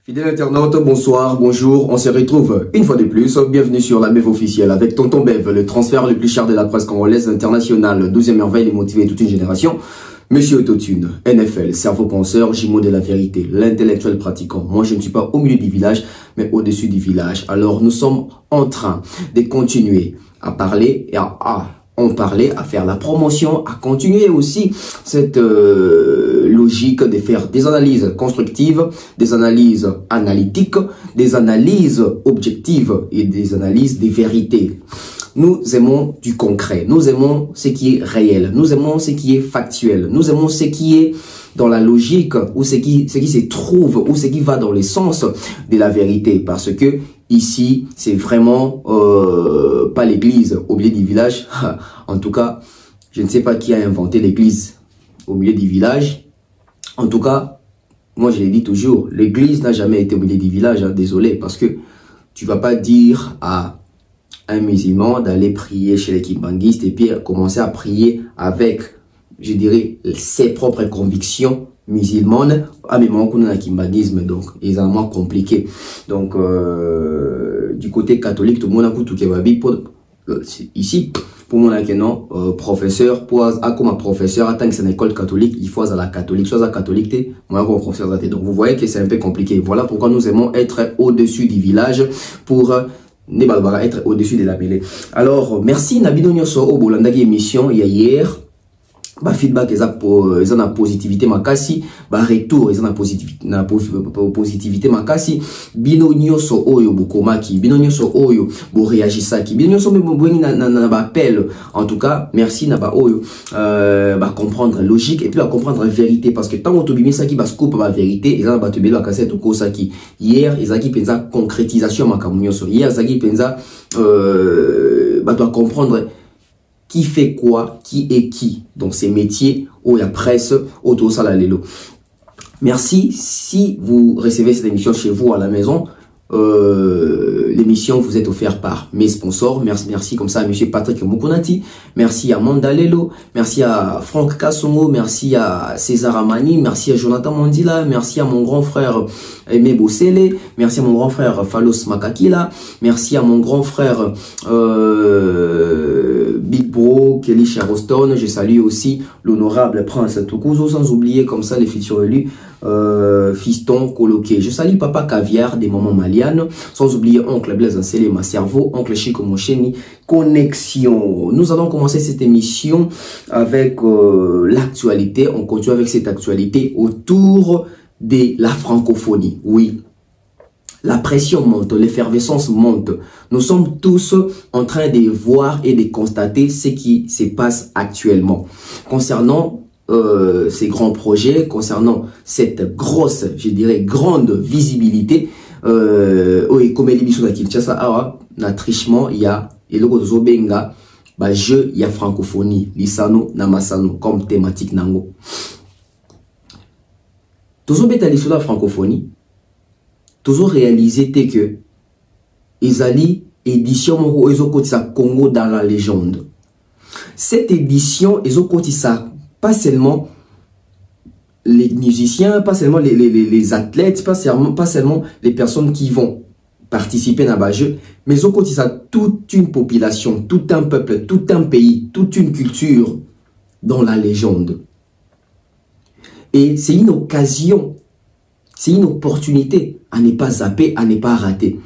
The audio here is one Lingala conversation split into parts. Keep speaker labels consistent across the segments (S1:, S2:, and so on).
S1: Fidèles internautes, bonsoir, bonjour, on se retrouve une fois de plus, bienvenue sur la MEF officielle avec Tonton Bev, le transfert le plus cher de la presse congolaise internationale, 12e merveille et motiver toute une génération. Monsieur Autotune, NFL, cerveau penseur, jumeau de la vérité, l'intellectuel pratiquant. Moi, je ne suis pas au milieu du village, mais au-dessus du village. Alors, nous sommes en train de continuer à parler et à faire la promotion, à continuer aussi cette logique de faire des analyses constructives, des analyses analytiques, des analyses objectives et des analyses des vérités. Nous aimons du concret, nous aimons ce qui est réel, nous aimons ce qui est factuel, nous aimons ce qui est dans la logique ou ce qui se trouve ou ce qui va dans le sens de la vérité. Parce que ici, c'est vraiment pas l'église au milieu du village. En tout cas, je ne sais pas qui a inventé l'église au milieu du village. En tout cas, moi je l'ai dit toujours, l'église n'a jamais été au milieu du village, hein, désolé, parce que tu vas pas dire à un musulman d'aller prier chez les kimbanguistes et puis commencer à prier avec, je dirais, ses propres convictions musulmanes. Ah, mais moi, on a un kimbanguisme, donc, ils sont moins compliqués. Donc, du côté catholique, tout le monde a tout kebabi pour, ici, pour moi, non, professeur, pour, comme un professeur, tant que c'est une école catholique, il faut à la catholique, soit à la catholique, moi, comme professeur d'athée. Donc, vous voyez que c'est un peu compliqué. Voilà pourquoi nous aimons être au-dessus du village pour, être au-dessus de la mêlée. Alors, merci Nabino Nyoso au Bolandagi émission hier. Ba feedback ils ont la positivité makasi, ba retour ils ont la positivité makasi. Bino Nyoso oyo bokomaki, bino Nyoso oyo bo réagisaki, bino Nyoso me boni na ba appel. En tout cas, merci na ba oyo ba comprendre logique et puis ba comprendre la vérité, parce que tant on tobimi ça qui ba scoop ba vérité, ils ont ba tobelo cassette ko saki. Hier ils ont qui pensa concrétisation makamunyoso. Hier ils ont qui pensa ba doit comprendre qui fait quoi, qui est qui. Donc, ces métiers, ou la presse, auto salalelo. Merci. Si vous recevez cette émission chez vous à la maison, l'émission vous est offerte par mes sponsors. Merci comme ça à monsieur Patrick Mukunati, merci à Mandalelo, merci à Franck Kassongo, merci à César Amani, merci à Jonathan Mandila, merci à mon grand frère Aimé Bossele, merci à mon grand frère Falos Makakila, merci à mon grand frère Big Bro Kelly Charoston. Je salue aussi l'honorable Prince Tokuzo, sans oublier comme ça les futurs élus Fiston Coloqué. Je salue Papa Caviar des Moments Maliane, sans oublier Oncle Blaise Ansele, ma cerveau, Oncle Chico Mocheni, Connexion. Nous allons commencer cette émission avec l'actualité. On continue avec cette actualité autour de la francophonie. Oui, la pression monte, l'effervescence monte. Nous sommes tous en train de voir et de constater ce qui se passe actuellement. Concernant ces grands projets, concernant cette grosse, je dirais, grande visibilité, comme l'émission de Kinshasa, trichement, il y a, et le Zobenga, jeu, il y a francophonie, Lisano, Namasano, comme thématique Nango. Toujours bêta l'issue de la francophonie, toujours réalisé que Ezali édition Moko Ezokotisa Congo dans la légende. Cette édition Ezokotisa pas seulement les musiciens, pas seulement les athlètes, pas seulement les personnes qui vont participer à ce jeu, mais Ezokotisa toute une population, tout un peuple, tout un pays, toute une culture dans la légende. Et c'est une occasion, c'est une opportunité à ne pas zapper, à ne pas rater.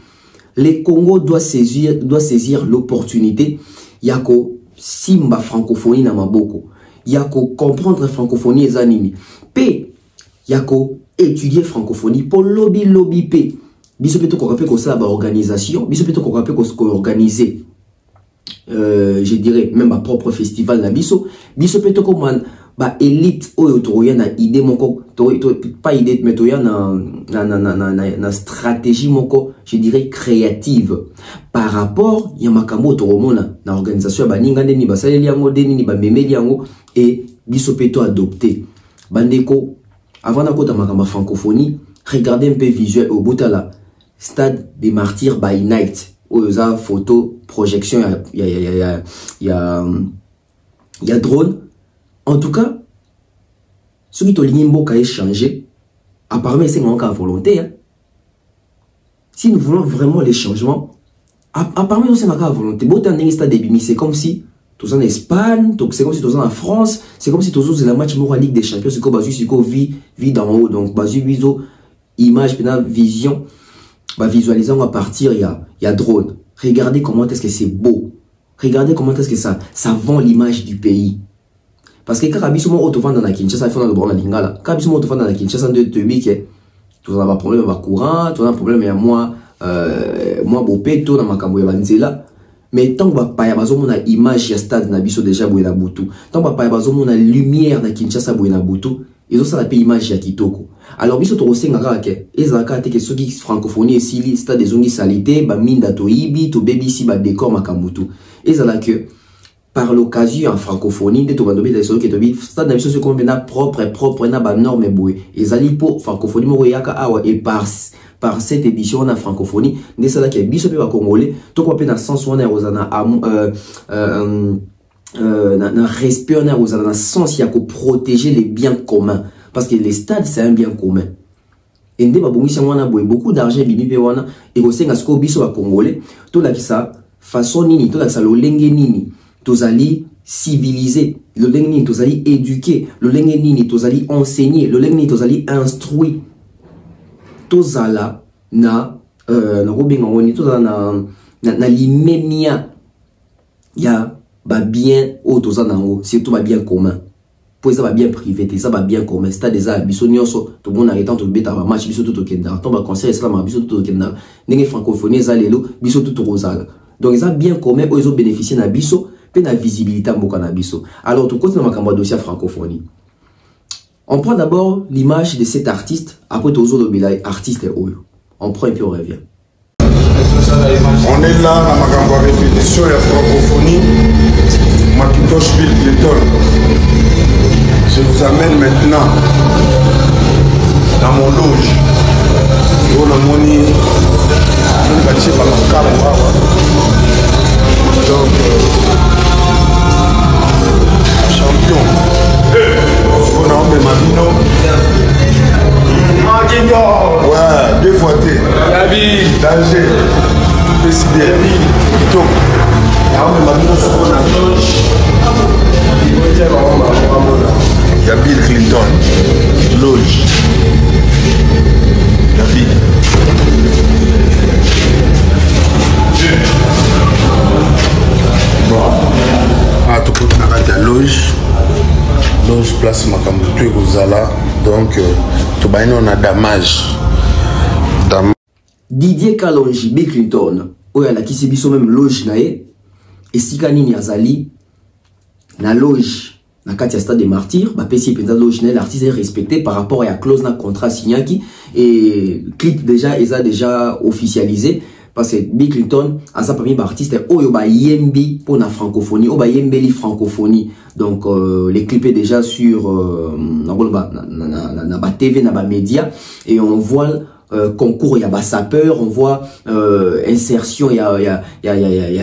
S1: Le Congo doit saisir l'opportunité. Yako simba francophonie na maboko. Yako comprendre francophonie ezanini. P yako étudier francophonie pour lobby P. Biso peto ko rappeler ko ça ba organisation, biso peto ko rappeler ko organiser je dirais même ma propre festival na biso peto ko man ba élite oyo toya na idée moko pas idée mais toya na stratégie moko, je dirais créative par rapport ya makambo toromona na organisation ba ninga ndeni basaleli yango deni ni ba memeli yango et biso peto adopté bandeko avant na kota makamba francophonie. Regardez un peu visuel au bout là Stade des Martyrs by Night oyo za photo projection il y a drone. En tout cas, ce qui est changé, apparemment c'est encore à volonté. Hein. si nous voulons vraiment les changements, apparemment, c'est ma volonté. C'est comme si tous en Espagne, c'est comme si tous en France, c'est comme si tous en la match de la Ligue des Champions, c'est comme si tu vis d'en haut. Donc, image, vision, visualisant à partir, il y a drone. Regardez comment est-ce que c'est beau. Regardez comment est-ce que ça vend l'image du pays. Parce que quand tu as dans la Kinshasa, il faut dans le Lingala. Quand tu as dans la Kinshasa, tu as un problème avec courant, tu as un problème avec moi, bopé, tout dans ma cambo banzela. Mais tant que tu as une image de stade na biso déjà bouena butu, tant que tu as une lumière na Kinshasa bouena butu, ils ont ça la image ya kitoko. Alors biso to osengaka ke ezaka te ke soki francophonie esili stade des ongi salité ba minda to ibi to BBC ba décor makambutu. Ezala que par l'occasion en francophonie de to ba dobi so ke to bi stade na biso se kombena propre na ba norme boue. Ezali po francophonie mo yaka awa et par cette édition en francophonie de ça là que biso pe ba congolais to ko pe na sens wana ozana na respect on a dans sens il y a que protéger les biens communs parce que les stades c'est un bien commun et ndé babongisi wana boye beaucoup d'argent bimi pe wana et ko senga sko biso ba congolais to la kisa façon nini to la kisa lolenge nini tozali civilisé le lenge nini tozali éduqué le lenge nini tozali enseigné le lenge nini tozali instruit tozala na robenga woni tozala na limemia ya bien autozanango surtout bien commun pour ça bien privé ça bien commun c'est des abisso nyonso to bon arrêtant to beta ba match biso to kenda to ba conseil ça ma biso to kenda ndenge francophonie za lelo biso to rozala donc ça bien commun ils ont bénéficié na biso pe na visibilité mboka na biso. Alors tout côté na makambo dossier francophonie, on prend d'abord l'image de cet artiste, après tozo le bilai artiste oyo on prend et puis on revient.
S2: On est là, dans ma répétition, il y a francophonie, Macintosh Bill Clinton. Je vous amène maintenant dans mon loge. Où le moni, on va tirer par le carreau. Donc, champion. On a un Mavino. Ouais, deux fois T. Danger. Décidé. Donc, il y a Bill Clinton. Loge. Il y a Bill. Bon. Ah, tout le monde a la loge. Loge place Makambutu et Gozala. Donc, tout le monde a damage.
S1: Didier Kalonji, Bill Clinton, oya qui biso même loge nae, et sikani ni azali, na loge, na katia stade des martyrs, ba pesi penda loge nae, l'artiste est respecté par rapport à la clause na contrat signaki, et clip déjà, ils a déjà officialisé, parce que Bill Clinton, à sa première artiste, oyo ba yembi pour la francophonie, oyo ba yembeli francophonie, donc les clips est déjà sur, na TV, na ba média, et on voit concours, il y a sapeur, on voit insertion, il y a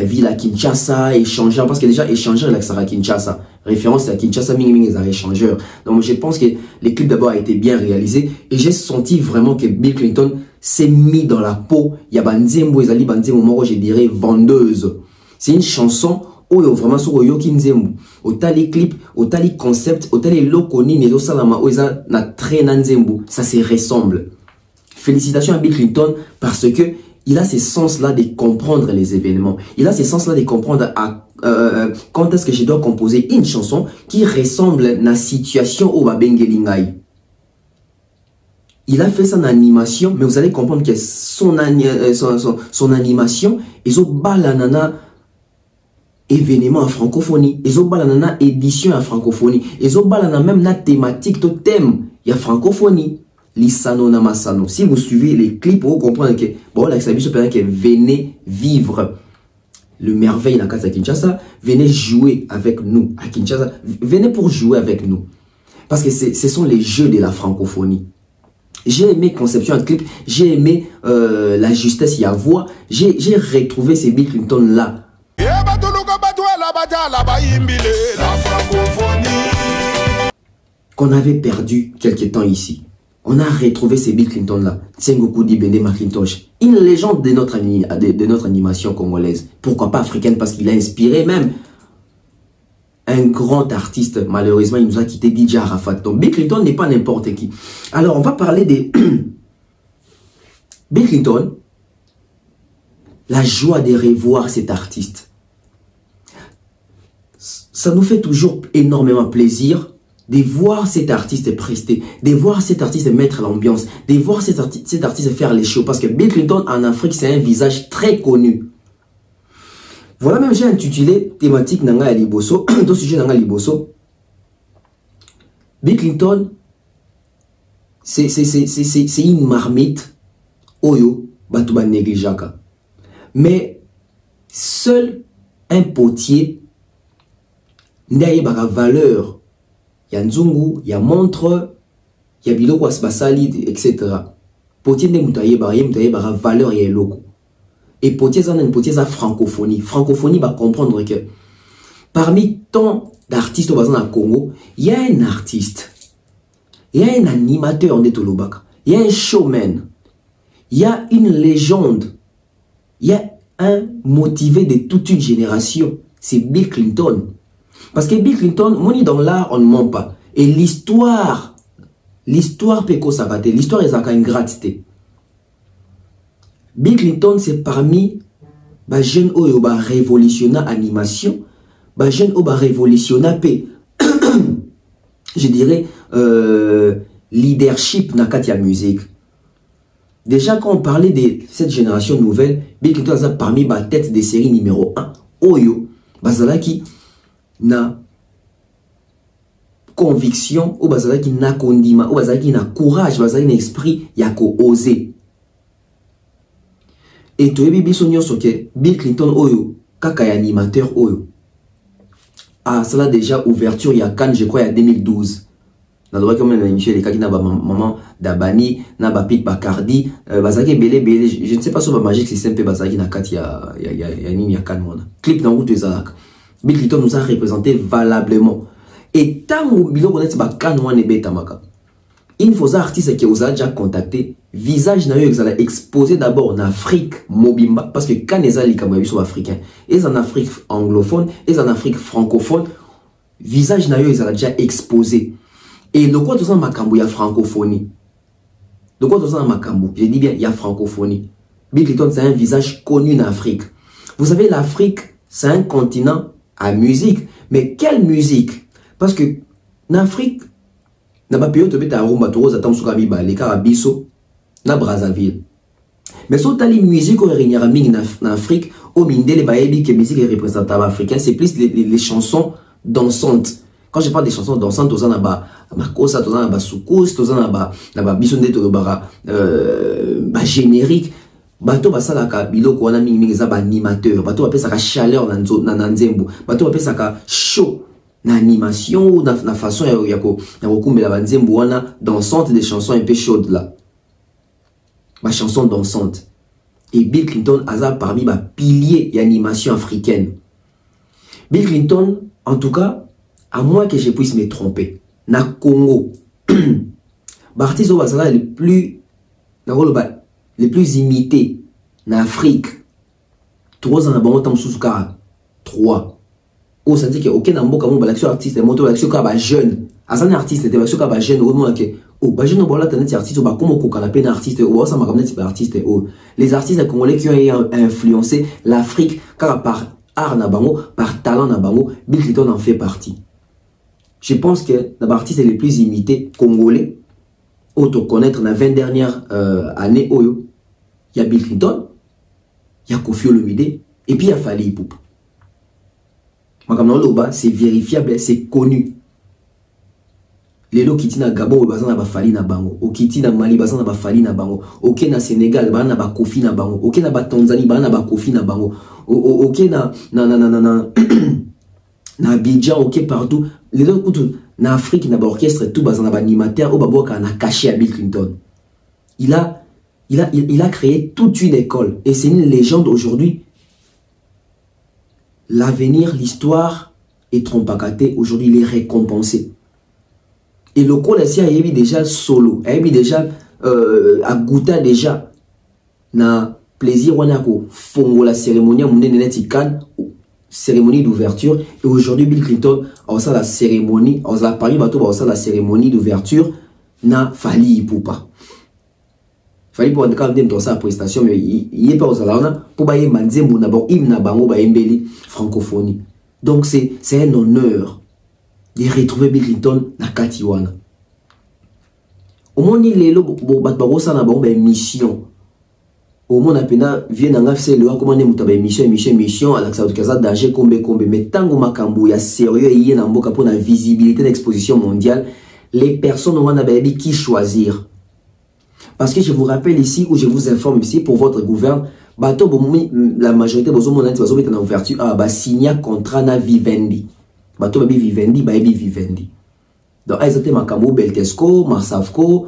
S1: ville à Kinshasa, échangeur, parce que déjà échangeur, il y a Kinshasa, référence à Kinshasa, ming à échangeur. Donc je pense que les clips d'abord a été bien réalisé et j'ai senti vraiment que Bill Clinton s'est mis dans la peau. Il y a Banzembo, Ezali Banzembo, moi je dirais vendeuse. C'est une chanson où vraiment sur Yoki Nzembo, au tali clip, au tali concept, au tali lokoni, mais au salama, où ça na très Nzembo, ça se ressemble. Félicitations à Bill Clinton parce que il a ce sens-là de comprendre les événements. Il a ce sens-là de comprendre quand est-ce que je dois composer une chanson qui ressemble à la situation au Babengelingai. Il a fait ça en animation, mais vous allez comprendre que son animation, ils ont balanana événement en francophonie, ils ont balanana édition en francophonie, ils ont balanana même la thématique, tout thème, il y a francophonie. Lisano Namasano. Si vous suivez les clips, vous comprenez que bon, là, ça veut dire que venez vivre le merveille à Kinshasa, venez jouer avec nous à Kinshasa, venez pour jouer avec nous. Parce que ce sont les jeux de la francophonie. J'ai aimé conception en clip, j'ai aimé la justesse y a voix, j'ai retrouvé ces Bill Clinton là. Qu'on avait perdu quelque temps ici. On a retrouvé ces Bill Clinton-là. Tsengoku Dibende Macintosh. Une légende de notre animation congolaise. Pourquoi pas africaine? Parce qu'il a inspiré même un grand artiste. Malheureusement, il nous a quitté, DJ Arafat. Donc Bill Clinton n'est pas n'importe qui. Alors, on va parler des... Bill Clinton, la joie de revoir cet artiste. Ça nous fait toujours énormément plaisir de voir cet artiste prester, de voir cet artiste mettre l'ambiance, de voir cet artiste faire les shows. Parce que Bill Clinton en Afrique, c'est un visage très connu. Voilà, même j'ai intitulé thématique Nanga Liboso, deux sujets Nanga Liboso. Bill Clinton, c'est une marmite, oyo, batouba négligaka. Mais seul un potier, n'a pas valeur. Il y a Nzungu, il y a Montre, il y a Biloko Asbasali, etc. Potier n'est pas valeur et loko. Et potier ça une potier ça francophonie. Francophonie va comprendre que parmi tant d'artistes au Congo, il y a un artiste, il y a un animateur de Tolobaka, il y a un showman, il y a une légende, il y a un motivé de toute une génération. C'est Bill Clinton. Parce que Bill Clinton, moni dans l'art, on ne ment pas. Et l'histoire peut qu'on s'abatte. L'histoire est une gratité. Bill Clinton, c'est parmi les jeunes qui ont révolutionné l'animation, les jeunes qui ont révolutionné, je dirais, leadership dans la musique. Déjà, quand on parlait de cette génération nouvelle, Bill Clinton est parmi les têtes de série numéro 1. Oyo, Bazalaki, na conviction, ou Bazalaki na kondima, ou Bazalaki na courage, Bazalaki na esprit, yako osé. Et tu es Bill Clinton oyo, kaka animateur oyo. Ah, cela déjà ouverture, il y a Cannes, je crois, il y a 2012. Na droit comme les kaki na ba maman d'Abani, na ba Pete Bacardi, Bazalaki belé, je ne sais pas si ba Magic System pe Bazalaki na kati ya nini ya Cannes wana. Clip na route ezalaka. Bill Clinton nous a représenté valablement. Et tant que Bill Clinton ba Cannes wana betamaka. Il faut un artiste qui vous a déjà contacté, visage n'a eu exposé d'abord en Afrique mobimba parce que quand les alliés sont africains, et en Afrique anglophone, et en Afrique francophone, visage n'a eu déjà exposé. Et de quoi tout ça makambo il y a francophonie. De quoi tout ça makambo, je dis bien il y a francophonie. Bill Clinton c'est un visage connu en Afrique. Vous savez l'Afrique c'est un continent à musique, mais quelle musique? Parce que en Afrique na ba pays to beta rumba to roza tamsuka biba le karabiso na Brazzaville. Mais so tali musique au régnera ming en Afrique au mindele baebi que musique représentative africaine c'est plus les chansons dansantes. Quand je parle des chansons dansantes toza na ba makosa toza na ba soukous toza na ba bisonde to bara ba générique bato basalaka biloko wana mingi za ba animateur bato bapesa ka chaleur na nzembo bato bapesa ka show na animation ou na façon ya kokumbela banzembo wana dansante des chansons un peu chaudes là ma chanson dansante. Et Bill Clinton a parmi ma piliers d'animation africaine. Bill Clinton en tout cas à moins que je puisse me tromper na Congo l'artiste les plus imités en Afrique 3 ans à bon temps sous 3 ou ça dit que aucun ambo comme l'action artiste moto l'action ka ba jeune azan artiste te l'action ka ba jeune au moins que oh ba jeune bola tane artiste ba comme ko kana peine artiste ou ça m'a comme type artiste ou les artistes congolais qui ont influencé l'Afrique car par art na bango par talent na bango Bill Clinton en fait partie. Je pense que les artistes les plus imités congolais auto connaître dans 20 dernières années oyo il y a Bill Clinton, il y a Koffi Olomide et puis il y a Fally Ipupa. C'est vérifiable, c'est connu. Les gens qui sont à Gabon, ils sont à Fally na bango. Au qui sont à Mali, ils sont à Fally na bango. Au qui na Sénégal, ils sont à Koffi na bango. Au qui na Tanzanie, ils sont à Koffi na bango. Au qui na Abidjan, au qui partout. Les autres na Afrique, na orchestre tout, ils sont à animateur, au babo na caché à Bill Clinton. Il a créé toute une école et c'est une légende aujourd'hui. L'avenir, l'histoire est trompakaté. Aujourd'hui, il est récompensé. Et le col ici a déjà solo, a déjà a goûté déjà na plaisir on a fongo la cérémonie cérémonie d'ouverture. Et aujourd'hui Bill Clinton a ça la cérémonie, a la Paris bateau a ça la cérémonie d'ouverture na Fali Ipupa. Fali pour quand même dans sa prestation mais il est pas aux alana pour bailler manzembu na bon hymne bango ba embeli francophonie. Donc c'est un honneur de retrouver Bill Clinton na Katiwana. Au moins il est là pour ça na bon mission. Au moins apena vient dans fait le comment ne mutaba mission à l'accès de casa danger kombe mais tango makambu ya sérieux y na mboka pour la visibilité d'exposition mondiale les personnes on a baby qui choisir. Parce que je vous rappelle ici ou je vous informe ici pour votre gouverne bato la majorité bozo mon anti bazo mettre en ouverture ba signer contrat na Vivendi. Bato baby Vivendi baby Vivendi. Donc, ils étaient Makambo, Beltesco, Marsavco,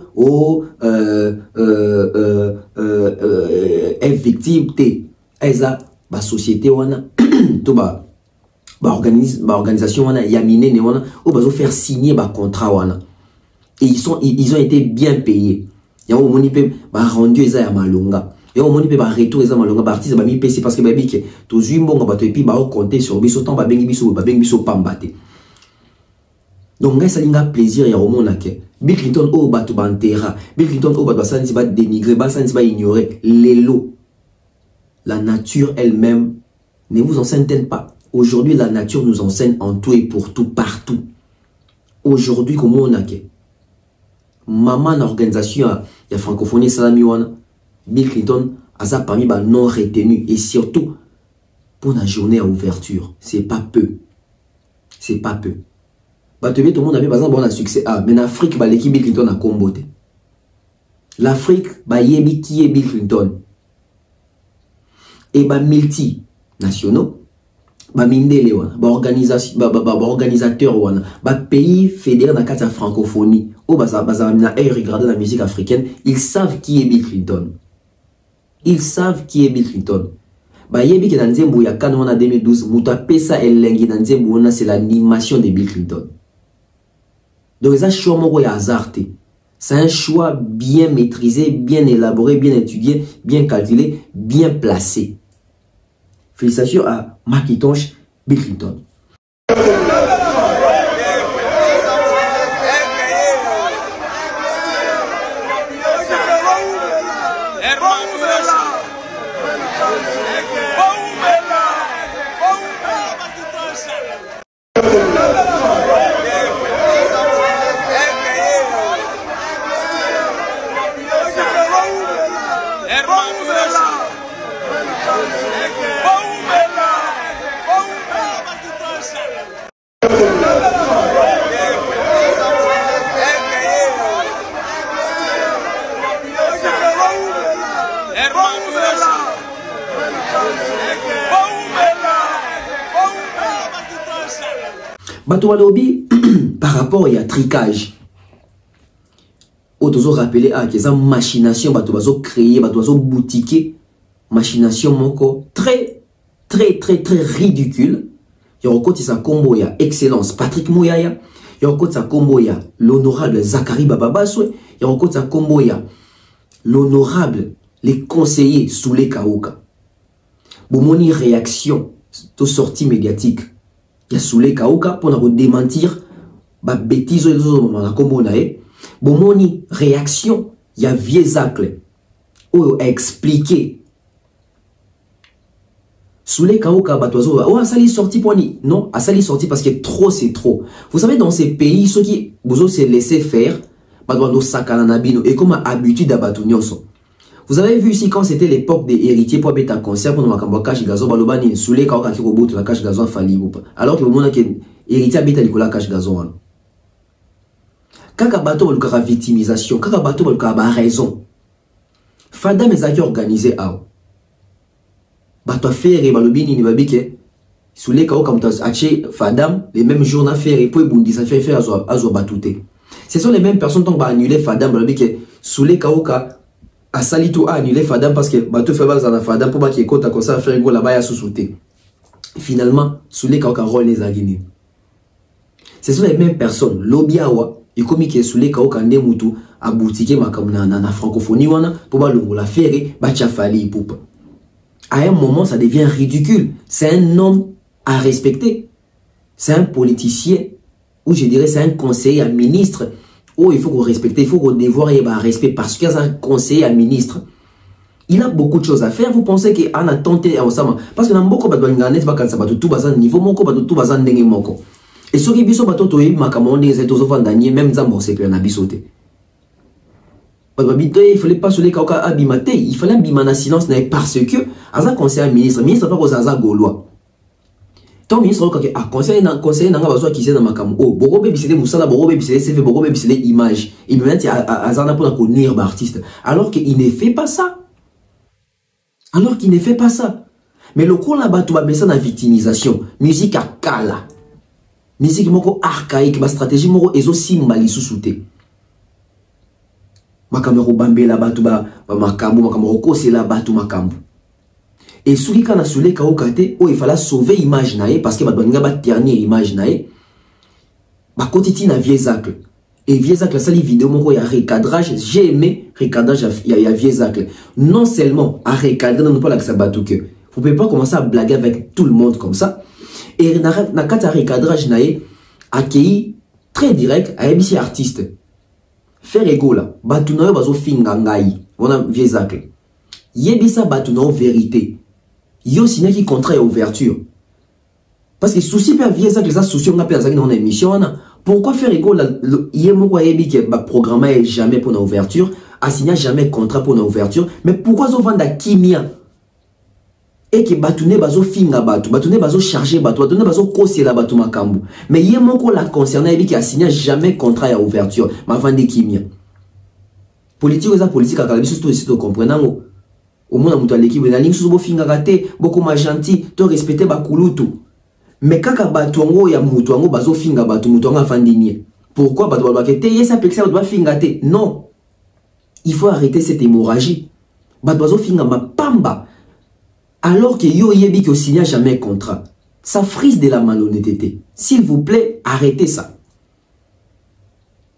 S1: F-Victime, T. Ils ont la société, la organisation, Yamine, ou ils faire signer un contrat. Et ils ont été bien payés. Il y a un moment où rendu ils ont malonga. Il y a un moment où retour ils ont malonga. Artiste ba mi PC parce que ba bike tous une bonne bateau et puis ba compter sur biso temps ba bengi biso pambate. Donc, ça a plaisir et Bill Clinton au bateau bantera. Bill Clinton au bateau sans va dénigrer, sans va ignorer les lots. La nature elle-même ne vous enseigne pas. Aujourd'hui, la nature nous enseigne en tout et pour tout, partout. Aujourd'hui, comment on a que maman l'organisation de la francophonie Salamiwana, Bill Clinton a ça parmi les non retenus et surtout pour la journée à ouverture. C'est pas peu. C'est pas peu. Bah, tout le monde a vu, par exemple, on a succès. Ah, mais en Afrique, bah, l'équipe Bill Clinton a combattu. L'Afrique, bah, yebi qui est Bill Clinton. Et bah, multinationaux, bah, mindele, bah, organisateur, bah, pays fédéré dans la francophonie, ou bah, ça, regarder la musique africaine, ils savent qui est Bill Clinton. Ils savent qui est Bill Clinton. Bah, yebi qui est dans Nzembo, il y a quand on a 2012, Mouta Pesa et Lengi dans Nzembo, c'est l'animation de Bill Clinton. Donc, c'est un choix hasardé. C'est un choix bien maîtrisé, bien élaboré, bien étudié, bien calculé, bien placé. Félicitations à Macintosh, Bill Clinton. Bateau lobby par rapport à tricage. Autres rappelé à qu'ils ont machination, bateau créé, bateau boutiqué, machination moko très ridicule. Il y a encore sa combo ya excellence Patrick Mouyaya, il y a encore sa combo ya l'honorable Zachary Bababaswe, il y a encore sa combo ya l'honorable les conseillers Soulé Kaouka. Bomoni réaction to sortie médiatique. Il y a Soulé Kaouka pour nous démentir ba bêtise na combo nae. Bomoni réaction, il y a Viezacle ou expliquer. Soulé Kaouka batozo oh ça sorti pour ni non, ça sorti parce que trop c'est trop. Vous savez dans ces pays ceux qui vous se laisser faire badondo sakana nabino et comme habitude à batunyoso. Vous avez vu ici quand c'était l'époque des héritiers pour mettre un concert pour nous makamba cash gazo balobani Soulé Kaouka qui robote la cash gazo fali ou pas. Alors que le monde que héritier habite Nicolas cash gazo. Kaka bato le victimisation, kaka bato le raison. Fada mes actions organisées à bato faire et balobini ni babike Soulé Kaouka comme aché Fadam les mêmes jours na faire et puis bundi ça fait faire azo batouté. Ce sont les mêmes personnes qui ont annulé Fadam balobike Soulé Kaouka a sali tout annulé Fadam parce que bato fait bal za Fadam pour pas qu'il compte comme ça faire go là-bas ya sous-souté. Finalement Soulé Kaouka rôle les aguini. Ce sont les mêmes personnes Lobiawa Et comme il est sous les kao kande mutu a boutique na francophonie wana pour ba longo la faire ba tchafali poupa. À un moment ça devient ridicule. C'est un homme à respecter. C'est un politicien ou je dirais c'est un conseiller, un ministre. Oh, il faut qu'on respecte, il faut qu'on dévoire et respect parce qu'il y a un conseiller, un ministre. Il a beaucoup de choses à faire. Vous pensez qu'il a tenté à Osama parce que dans beaucoup de choses, tout bazan niveau moko, tout bazan dengue moko. Et ce qui biso bato toyebi makamon des états vandanier même zambo c'est que na bisoté. Il fallait pas se les kauka abimate, il fallait abimana silence parce que aza conseiller ministre pas aux aza gaulois. Ton ministre a conseiller n'a pas besoin qui sait dans makam. Oh, boko bébé c'est musala, boko bébé c'est fait, boko bébé c'est image. Il me met à azana pour connaître l'artiste alors qu'il ne fait pas ça. Alors qu'il ne fait pas ça. Mais le coup là-bas, tu vas baisser dans la victimisation. Musique à kala. Musique moko archaïque, ma stratégie moko ezo simbali sous-souté. Makamero bambé là-bas, tu vas makambo, makamero kose là-bas, tu makambo. Et celui qui a soulé kao kate, oh il fallait sauver l'image nae parce que badouanga bat dernier image nae. Ba kotiti na viezacle. Et viezacle ça les vidéos moko ya recadrage, j'ai aimé recadrage ya viezacle. Non seulement à recadrer non pas la sabatu que vous pouvez pas commencer à blaguer avec tout le monde comme ça. Et na kata recadrage nae accueilli très direct à ABC artiste. Faire ego là, batu na yo bazo finga ngai. On a viezacle. Yebisa batu na vérité. Yo signe qui contrat et ouverture. Parce que souci per viezacle les souci on a perdu dans l'émission là. Pourquoi faire ego là yemo yebi que ba programme jamais pour la ouverture, assigner jamais contrat pour la ouverture, mais pourquoi zo vendre kimia? Et que batune bazo finga batu, batune bazo charger batu, batune bazo koser la batu makambu. Mais yemo ko la concerné yebi que assigner jamais contrat à ouverture, ma vendre kimia. Politique eza politique à calabi surtout si tu comprends. Au moins mutu l'équipe na ligne sous bo finga raté, beaucoup ma gentil, to respecter ba kulutu. Mais kaka batu ngo ya mutu ngo bazo finga batu mutu nga fandinier. Pourquoi batu ba kete yesa pexer doit finga te? Non. Il faut arrêter cette hémorragie. Batu bazo finga ma pamba. Alors que yo yebi que signa jamais contrat. Ça frise de la malhonnêteté. S'il vous plaît, arrêtez ça.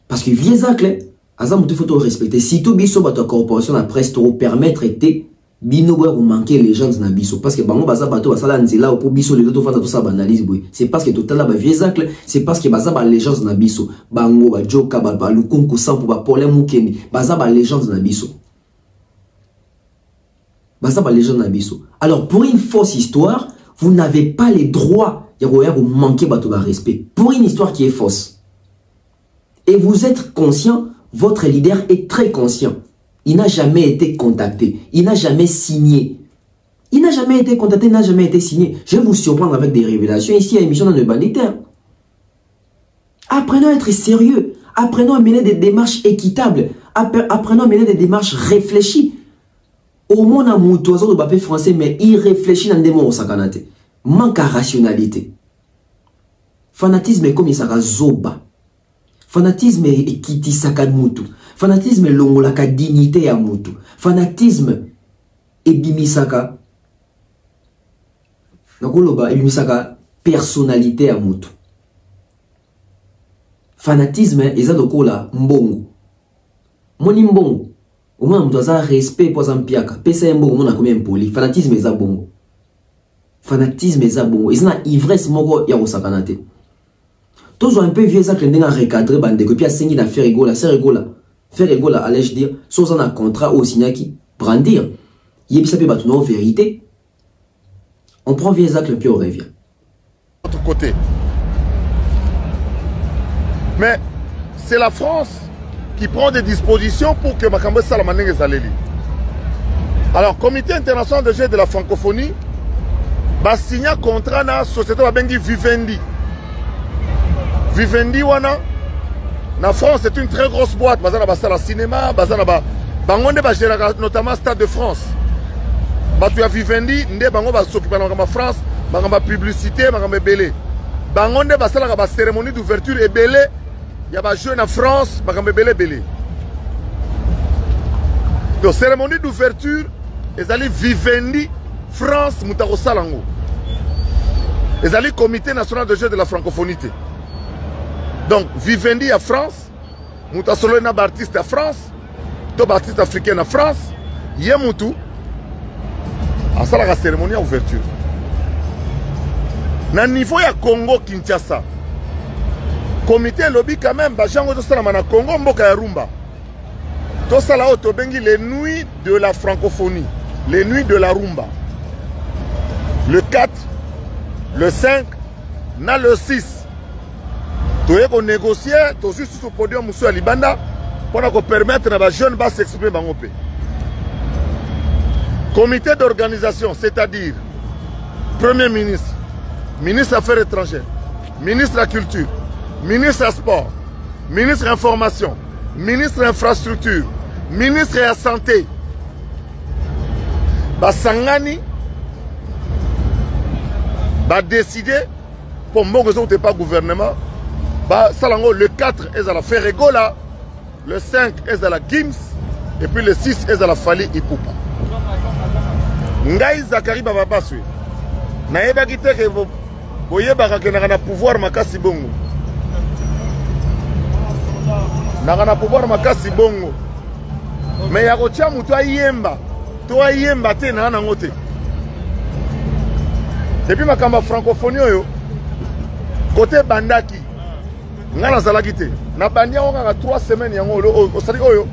S1: Parce que viezacle, azam mutu faut respecter. Si tout biso batu corporation la presse to permettre été bino boy ou manquer les gens na biso parce que bango baza bato basala nzela pour biso les autres fanda tout ça banalise boy c'est parce que total la ba viezacle c'est parce que baza ba légende na biso bango ba joka ba lukunku sans pour ba problème mukeni baza ba légende na biso baza ba légende na biso. Alors pour une fausse histoire vous n'avez pas les droits ya vous manquer bato ba respect pour une histoire qui est fausse et vous êtes conscient, votre leader est très conscient. Il n'a jamais été contacté. Il n'a jamais signé. Il n'a jamais été contacté, il n'a jamais été signé. Je vais vous surprendre avec des révélations ici à l'émission dans le banditaire. Apprenons à être sérieux. Apprenons à mener des démarches équitables. Apprenons à mener des démarches réfléchies. Au monde à mon oiseau de papier français, mais il réfléchit dans des mots au sakanate. Manque à rationalité. Fanatisme est comme il s'appelle zoba. Fanatisme est kiti sakad mutu. Fanatisme est longolaka dignité à mutu. Fanatisme est bimisaka. Nakoloba bimisaka personnalité à mutu. Fanatisme est zadokola mbongo. Moni mbongo. Au moins mutu aza respect pour zampiaka. Pesa mbongo mona comme impoli. Fanatisme est zabongo. Fanatisme est zabongo. Et c'est ivresse moko ya osakanate. Tous ont un peu vieux ça que l'on a recadré bande de copies à signer la faire égola, faire égola, allais-je dire, sans un contrat au signaki, brandir. Il y a pas de vérité. On prend vieux ça que le pied au revient.
S3: De l'autre côté. Mais c'est la France qui prend des dispositions pour que Makambo Salamaneng Zaleli. Alors, Comité international de jeu de la francophonie, va signer un contrat dans la société de Vivendi. Vivendi wana na France c'est une très grosse boîte bazana basala cinéma bazana ba bangonde ba gérer notamment Stade de France batu ya Vivendi nde bango ba s'occuper na France ba publicité ba belé bangonde basala ba cérémonie d'ouverture et belé ya ba jouer na France ba belé donc cérémonie d'ouverture ezali Vivendi France mutako salango ezali comité national de jeu de la francophonie. Donc, Vivendi à France, mutu solo na artiste à France to artiste africain en France ye mutu asala la cérémonie d'ouverture na niveau ya Congo Kinshasa comité lobby quand même ba jango to sala na Congo mboka ya rumba to sala auto bengi les nuits de la francophonie, les nuits de la rumba, le 4 le 5 na le 6 toye ko négocier to juste sur podium musu ya libanda pour ko permettre na ba jeune ba s'exprimer bango pe. Comité d'organisation, c'est-à-dire Premier ministre, ministre des Affaires étrangères, ministre de la Culture, ministre des Sports, ministre de l'Information, ministre de l'Infrastructure, ministre de la Santé. Basangani va décider pour moi que ce n'est pas gouvernement. Salango, le 4 est à la Ferregola, le 5 est à la Gims et puis le 6 est à la Fali Ipupa. Ngai Zakari Baba Baswe. Naeba kite ke boyeba ke na pouvoir makasi bongo. Na pouvoir makasi bongo. Mais ya kotia mutu ayemba. To ayemba te na ngote. Depuis makamba francophonie oyo côté bandaki ngana zalaki te. Na bandia nga 3 semaines yango o sali oyo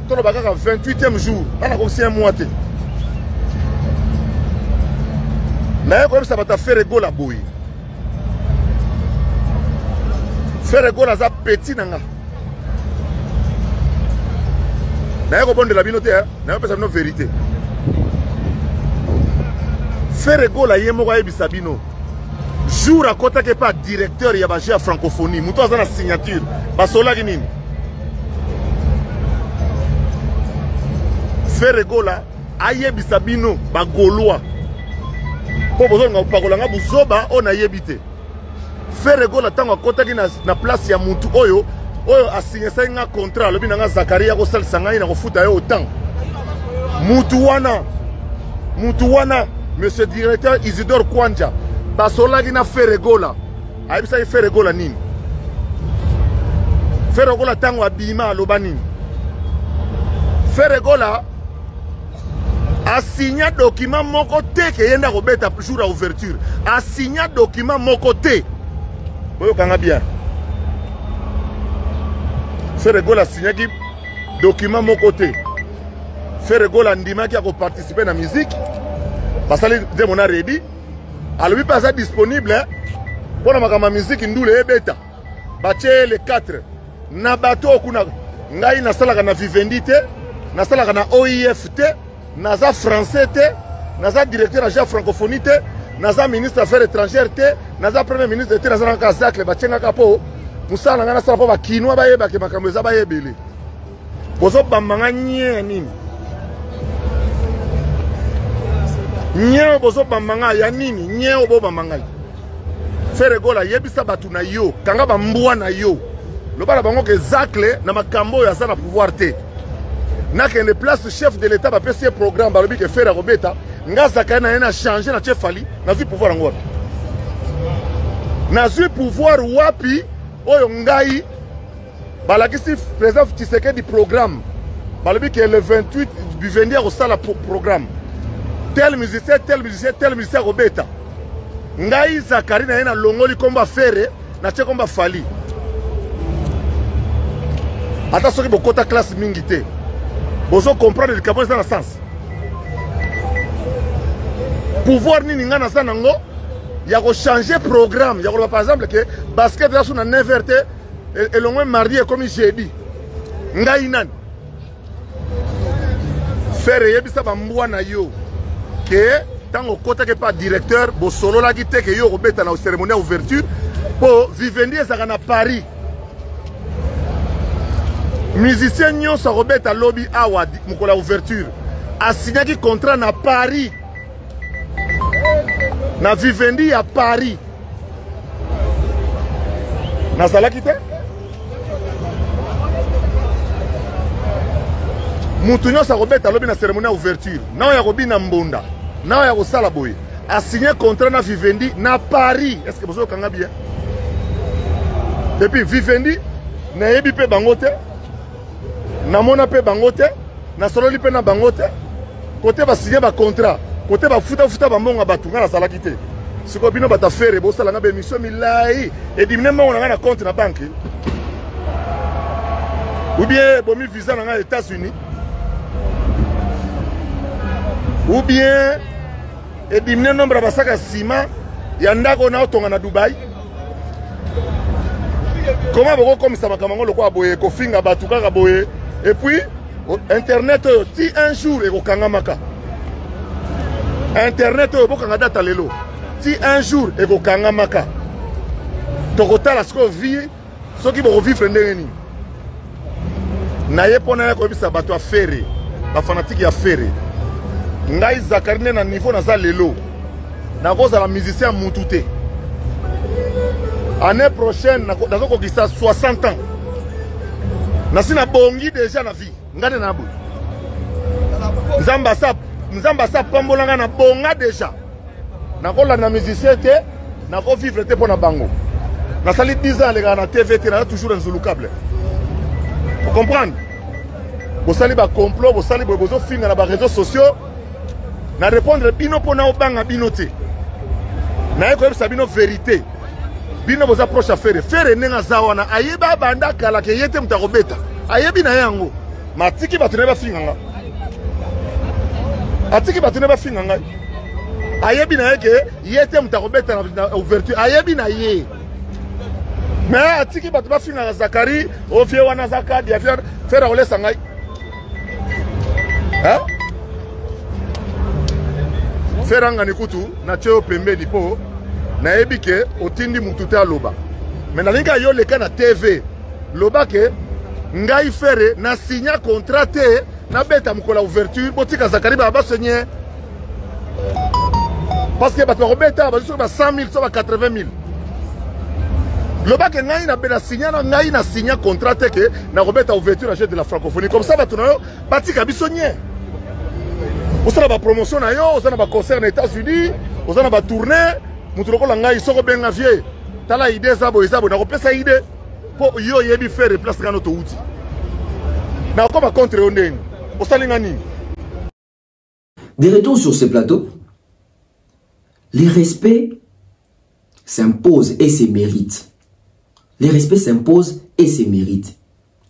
S3: tolo bakaka 28e jour ana ko 6 mois te na ko ça va ta faire gola boy faire gola za petit nanga na ko bon de la binote na ko pesa no vérité faire gola yemo ko yebisa bino jour à côté que pas directeur ya ba jeu francophonie muto azana signature basola kinini Ferregola ayebisa bino bagolwa po bozo nga pakola nga buzoba ona yebite Ferregola tango akotaki na place ya mutu oyo asigné sa nga contrat lobi nga Zakaria ko salisa ngai na kofuta yo autant mutu wana monsieur directeur Isidore Kwanja basola na Ferregola ayebisa Ferregola nini Ferregola tango abima aloba nini Ferregola a signé document mon côté que yenda ko beta jour à ouverture a signé document mon côté boyo kanga bien Ferregola a signé document mon côté Ferregola ndima qui a participer na musique parce que de mon ready alors pas ça disponible pour ma musique ndule beta bache le 4 na bato kuna ngai na sala na Vivendi te na sala na OIF te naza français te, naza directeur de la francophonie te, naza ministre des Affaires étrangères te, naza premier ministre te, naza naka Zakle bachenga kapo, musala ngana sala po ba kinwa ba yeba ke makambo za ba yebele. Bozo bambanga nye nini? Nye bozo bambanga ya nini? Nye obo bambanga. Ferregola yebisa batu na yo, kanga ba mbwa na yo. Lobala bango ke Zakle na makambo ya za na pouvoir te. Na kende place chef de l'état ba pese programme ba lobi ke faire robeta nga Zakari na yana changer na chef Fali na vu pouvoir ngwa na vu pouvoir wapi oyo ngai balakisi président Tshisekedi programme ba lobi ke le 28 du venir au sala programme tel musicien robeta ngai Zakari na yana longoli komba faire na che komba Fali ata soki bokota classe mingi te. Vous comprendre le Cameroun dans le sens. Pouvoir ni nga na sanango, ya ko changer programme, ya ko par exemple que basket là sur na 9h et le mardi comme j'ai dit. Nga inan. Faire yebisa ba mbwa na yo que tango kota que pas directeur bo solo la gite que yo ko beta na cérémonie d'ouverture pour Vivendi ezaka na Paris. Musicien nyon sa robeta lobby awa mukola ouverture a signé contrat na Paris na Vivendi à Paris na sala kite mutu nyon sa robeta lobby na cérémonie ouverture na ya kobi na mbonda na ya ko sala boy a signé contrat na Vivendi na Paris. Est-ce que vous avez kanga bien depuis Vivendi nayebi pe bangote namona pe bangote na sololi pe na bangote côté ba signer ba contrat côté ba futa ba batunga na salaki te siko bino bata faire bo sala nga be mission milai et dimne mo na compte na banque ou bien bomi visa na États-Unis ou bien et dimne nombre basaka ciment ya ndako na otonga na Dubaï. Comment vous comme ça makamango lokwa boye ko finga batuka ka boye et puis internet ti un jour e ko kanga maka internet bo kanga data lelo ti un jour e ko kanga maka to kotala sko vie soki bo vivre ndengeni na ye pona ko bisa bato a faire ba fanatique ya faire ngai Zakarine na niveau na za lelo na koza la musicien mutute. Année prochaine, je vais 60 ans. Je suis bongi déjà dans la vie. Nous sommes pambolanga na bonga déjà. Na kola na musicien te, na ko vivre te pour na bango. Na sali 10 ans les gars na TV te na toujours un zulu câble. Vous comprenez? Vous sali ba complot, vous sali bozo finga na ba réseaux sociaux. Na répondre bino pona obanga bino te. Na ko yebisa bino vérité. Bino vous approche à faire nenga zawana ayeba banda kala ke yete mutakobeta ayebi na yango matiki batune ba finganga atiki batune ba finganga ayebi na yeke yete mutakobeta na ouverture ayebi na ye mais atiki batu ba finganga Zakari o vie wana zakadi ya faire ole sangai hein feranga nikutu na cheo pembe dipo na ebike otindi mututa loba mais na linga yo leka na TV loba ke ngai fere na signa contrat te na beta mukola ouverture botika Zakari ba senye parce que bato robeta ba sur ba 100 000 so ba 80 000 loba ke ngai na bena signa na ngai na signa contrat te ke na robeta ouverture à de la francophonie comme ça bato na yo batika bisonye osala ba promotion na yo osala ba concert na États-Unis osala ba tournée. Mutuloko langa isoko benga vie tala idée zabo na kopesa idée po yo yebi faire place kana to uti na ko ba contre ondeng osalinga nini.
S1: De retour sur ce plateau, les respects s'imposent et se méritent. Les respects s'imposent et se méritent.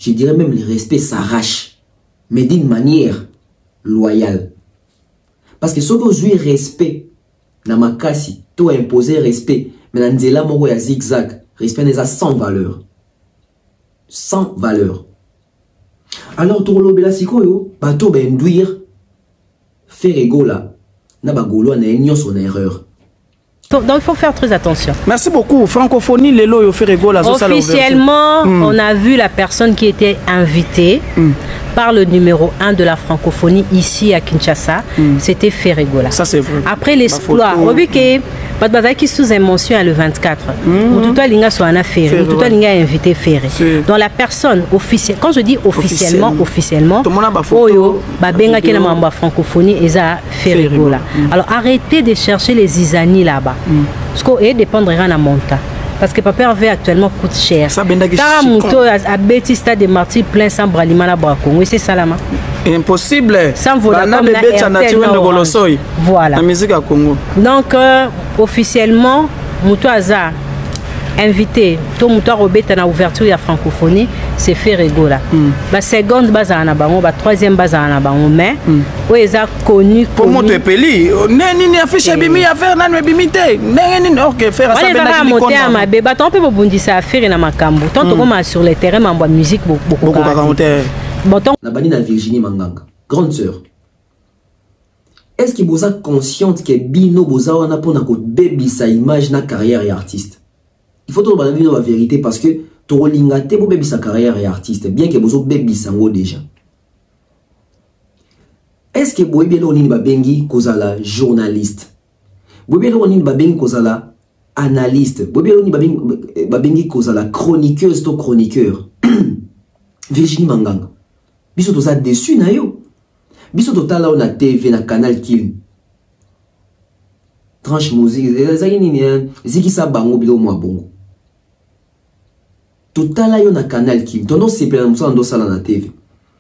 S1: Je dirais même les respects s'arrachent, mais d'une manière loyale. Parce que ce que je respect na makasi to imposer respect mais na nzela moko ya zigzag respect n'est sans valeur, sans valeur. Alors to lobela sikoyo bato ba induire faire égola na ba golo na nyonso na erreur.
S4: Donc il faut faire très attention.
S5: Merci beaucoup. Francophonie lelo yo fait égola.
S4: Officiellement, on a vu la personne qui était invitée par le numéro 1 de la francophonie ici à Kinshasa, c'était Ferregola.
S5: Ça c'est vrai.
S4: Après l'exploit, on dit que Badbaza qui sous émotion le 24. Tout à l'inga soit un affaire, tout à l'inga invité Ferré. Donc la personne officielle, quand je dis officiellement, Oyo, Babenga qui est la francophonie et ça Ferregola. Alors arrêtez de chercher les isani là-bas. Parce qu'on dépendra de monta. Parce que papa avait actuellement coûte cher. Tara Mouto a bêti stade de martyrs plein sans bralima la Bracon. Oui, c'est ça là.
S5: Impossible.
S4: Sans Vodacom, voilà.
S5: La musique à Congo.
S4: Donc, officiellement, Mouto Aza invité, tout Mouto Robert à l'ouverture de la francophonie, c'est Ferregola. La seconde base à Anabango, la troisième base à Anabango, mais où ils ont connu.
S5: Pour moi, tu es peli. N'est-ni affiché bimi à faire, n'a bimité. N'est-ni ok faire ça.
S4: On va monter à ma bébé. Tant peu pour bondir ça à faire dans ma cambo. Tant que sur le terrain, ma musique beaucoup.
S1: La banine à Virginie Manganga, grande sœur. Est-ce que vous êtes consciente que Bino Bozawana pour notre baby sa image na carrière et artiste? Il faut trouver la vérité parce que tu as pour baby sa carrière et artiste, bien que vous baby sango déjà. Est-ce que vous avez bien babengi kozala journaliste? Vous avez bien babengi kozala analyste? Vous avez bien babengi kozala chroniqueuse to chroniqueur? Virginie Manganga. Biso to ça dessus na yo. Biso to tala on a TV na Canal King. Tranche musique, zaki nini ziki sa bango bilo mwa bongo. totala yo na canal qui tono sepela musala ndo sala na TV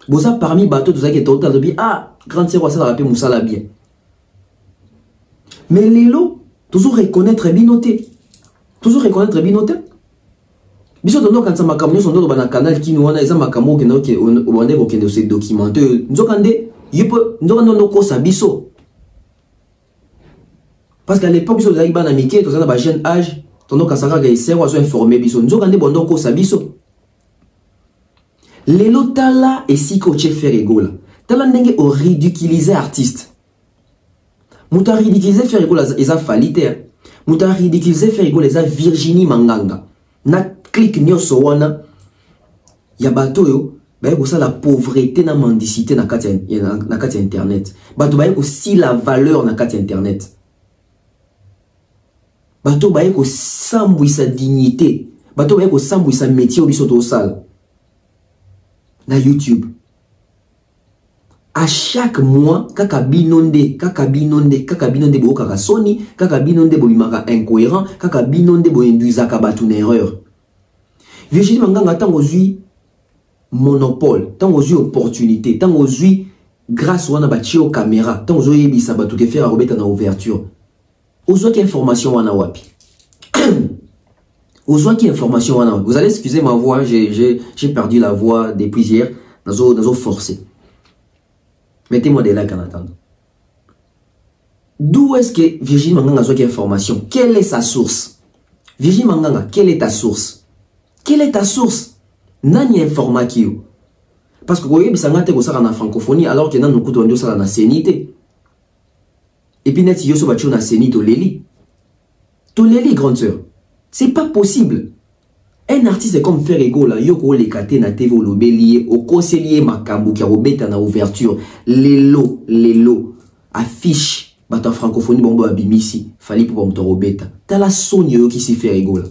S1: boza parmi bateau tout ça qui total bi ah grand sœur ça rappeler musala bien mais lelo toujours reconnaître binoté biso tono kanza makambo so ndo na canal qui nous wana eza makambo ke noke obande bokende se documenter nzokande yipo nzokande no kosa biso parce qu'à l'époque biso zaki bana mike to za ba jeune âge tono kasaka ga essayer wa so informer biso nzokande bondo kosa biso lelo tala esiko che Ferregola tala ndenge o ridiculiser artiste muta ridiculiser Ferregola eza falite muta ridiculiser Ferregola eza Virginie Manganga na clique nyonso wana ya bato yo baye ko la pauvreté na mendicité na kati internet bato baye ko si la valeur na kati internet bato baye ko sambwisa dignité bato baye ko sambwisa métier au biso to sala na YouTube à chaque mois kaka binonde bo kaka soni kaka binonde bo bimaka incohérent kaka binonde bo induisaka batu na erreur. Virginie Manganga tango zui monopole, tango zui opportunité, tango zui grâce wana bachi au caméra, tango zui yebisa batu ke faire robeta na ouverture. Ozo ki information wana wapi. Ozo ki information wana wapi. Vous allez excuser ma voix, j'ai perdu la voix depuis hier, nazo forcé. Mettez-moi des likes en attendant. D'où est-ce que Virginie Manganga a qui information? Quelle est sa source? Virginie Manganga, quelle est ta source? Quelle est ta source? Nani informa qui? Parce que vous voyez, ça n'a pas été en francophonie alors que nous avons dit ça dans la sénité. Et puis, net, yo so battu na sénité to leli. To leli, grande sœur. C'est pas possible. Un artiste comme Ferregola, yoko le kate na TV ou lié, au conseiller makambu qui a robeta na ouverture, lelo, affiche, bata francophonie bombo abimisi, fali pour bombo robeta. T'as la sonne yo qui s'y Ferregola.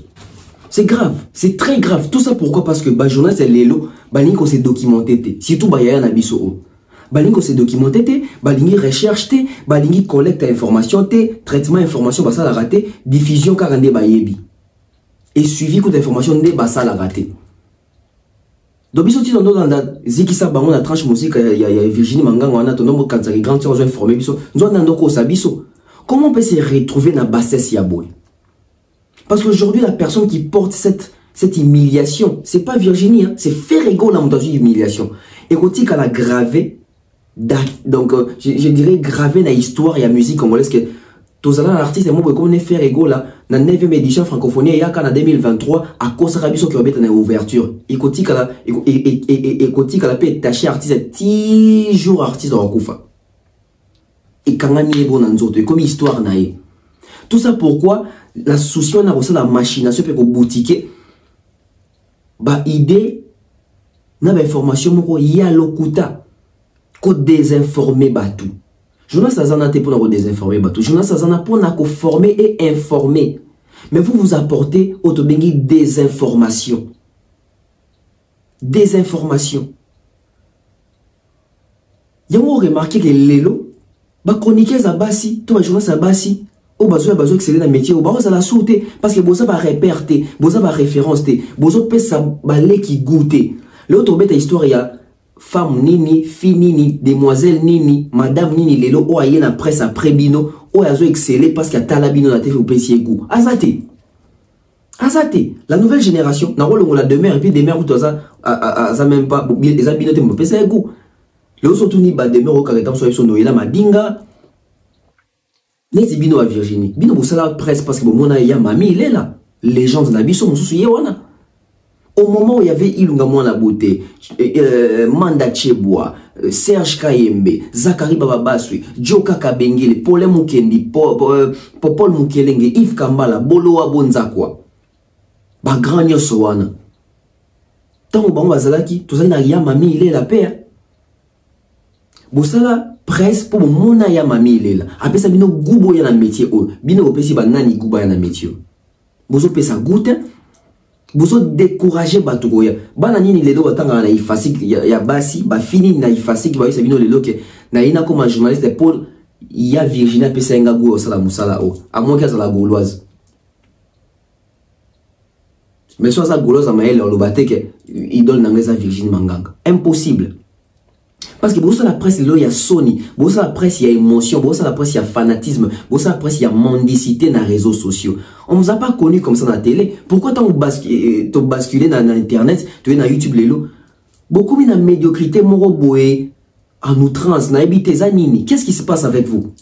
S1: C'est grave, c'est très grave. Tout ça pourquoi? Parce que bah journaliste c'est lelo, balinko s'est documenté té. Surtout bah yaya na biso. Balinko s'est documenté té, balingi recherche té, balingi collecte information té, traitement information bah ça la raté, diffusion karande bayebi. Et suivi toute information de basa la raté. Donc biso ti dans la zikisa bango na tranche musique il y a Virginie Manganga on a ton nombre quand ça grand chose informé biso. Nous on ndoko sa biso. Comment on peut se retrouver dans bassesse ya boy? Parce qu'aujourd'hui, la personne qui porte cette humiliation, c'est pas Virginie, hein, c'est Ferregola dans une humiliation. Et quand il a gravé, donc je dirais gravé dans l'histoire et la musique congolaise, que tous les artistes, moi, comme on est Ferregola, dans la 9e édition francophonie, il y a en 2023, à cause de la qui a été en ouverture. Et quand il a pu tacher artiste, 10 jours artiste dans la Koufa. Et quand on est bon dans l'autre, comme histoire naïe. Tout ça pourquoi la souci on a reçu la machination pour boutique ba idée na ba information moko ya lokuta ko désinformer batou journaliste azana te pour désinformer batou journaliste azana pour na ko former et informer mais vous apportez autobengi désinformation yango remarqué que lelo ba chroniqueuse abasi to ba journaliste abasi au besoin exceller dans le métier au besoin la sauter parce que bosa va réperter bosa va référence bosa peut ça balé qui goûter l'autre bête histoire il y a femme nini fille nini demoiselle nini madame nini lelo o aye na presse après bino o azo exceller parce qu'il y a talabino na TV au PC goût azate la nouvelle génération na rôle on la demeure et puis demeure tout ça ça même pas les abino te mo PC goût le surtout ni ba demeure au caractère so so noela madinga. Bino à Virginie. Bino bosala presse parce que mon ya mami il est là. Légende na biso mususu yewana. Au moment où il y avait Ilunga Mwana Beauté, Manda Cheboa, Serge Kayembe, Zakari Bababasui, Joka Kabengele, Paul Mukendi, Paul Mukelenge, Yves Kambala, Bolo Abonzakwa. Ba grand nyoso wana. Tant bon bazalaki, tout ça na ya mami il est la paix. Bosala presse pour mona ya mami lela apesa bino gubo ya na métier o bino opesi banani guba ya na métier bozo pesa goûte bozo décourager batu koya bana nini lelo batanga na ifasik ya basi ba fini na ifasik ba isa bino lelo ke na ina comme journaliste pour ya Virginie pesa nga go sala musala o à moins qu'elle la gauloise Mais soit ça golosa maël au lobate que idole n'anglaise Virginie Manganga. Impossible. Parce que pour ça la presse il y a Sony, pour ça la presse il y a émotion, pour ça la presse il y a fanatisme, pour ça la presse il y a mendicité dans les réseaux sociaux. On nous a pas connu comme ça dans la télé. Pourquoi t'as basculé dans internet, tu es dans YouTube lélo. Beaucoup de médiocrité moroboé en outrance, na habité zanini. Qu'est-ce qui se passe avec vous?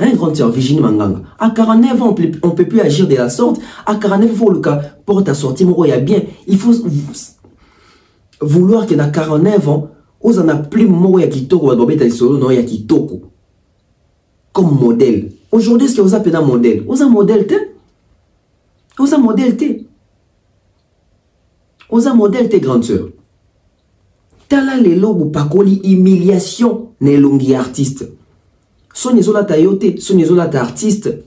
S1: Un grand sœur Virginie Manganga. À 49 ans, on peut plus agir de la sorte. À 49 ans, le cas porte à sortir, moro y a bien. Il faut vouloir que dans 49 ans, on en a plus moro ya kitoko, non ya kitoko. Comme modèle. Aujourd'hui, ce que vous appelez un modèle? Vous avez un modèle, vous avez un modèle, vous avez un modèle, grande sœur. Tala les lobes pakoli humiliation ne longi artiste. Son isola tayote, son isola ta artiste.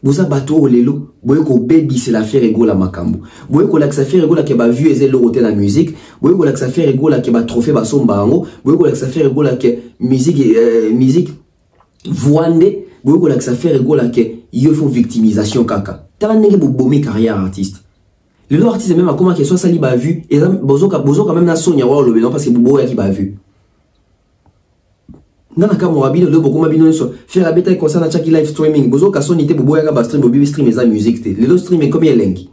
S1: Vous avez bateau au lelo, vous avez baby c'est l'affaire égale à makambo. Vous avez que l'affaire égale qui va vu et l'autre la musique. Vous avez que l'affaire égale qui va trophée bas son bango. Vous avez que l'affaire égale qui musique voande. Vous avez que l'affaire égale qui il faut victimisation kaka. Tala nenge bu bomi carrière artiste. Le artiste même à comment qu'il soit sali ba vu et bozo quand même na sonya wa le parce que bobo ya qui ba vu. Nana ka morabino le beaucoup mabino so faire la bêta concernant chaque live streaming bozo ka sonité bobo ya ba stream bobi stream eza musique te. Le stream est combien lengi.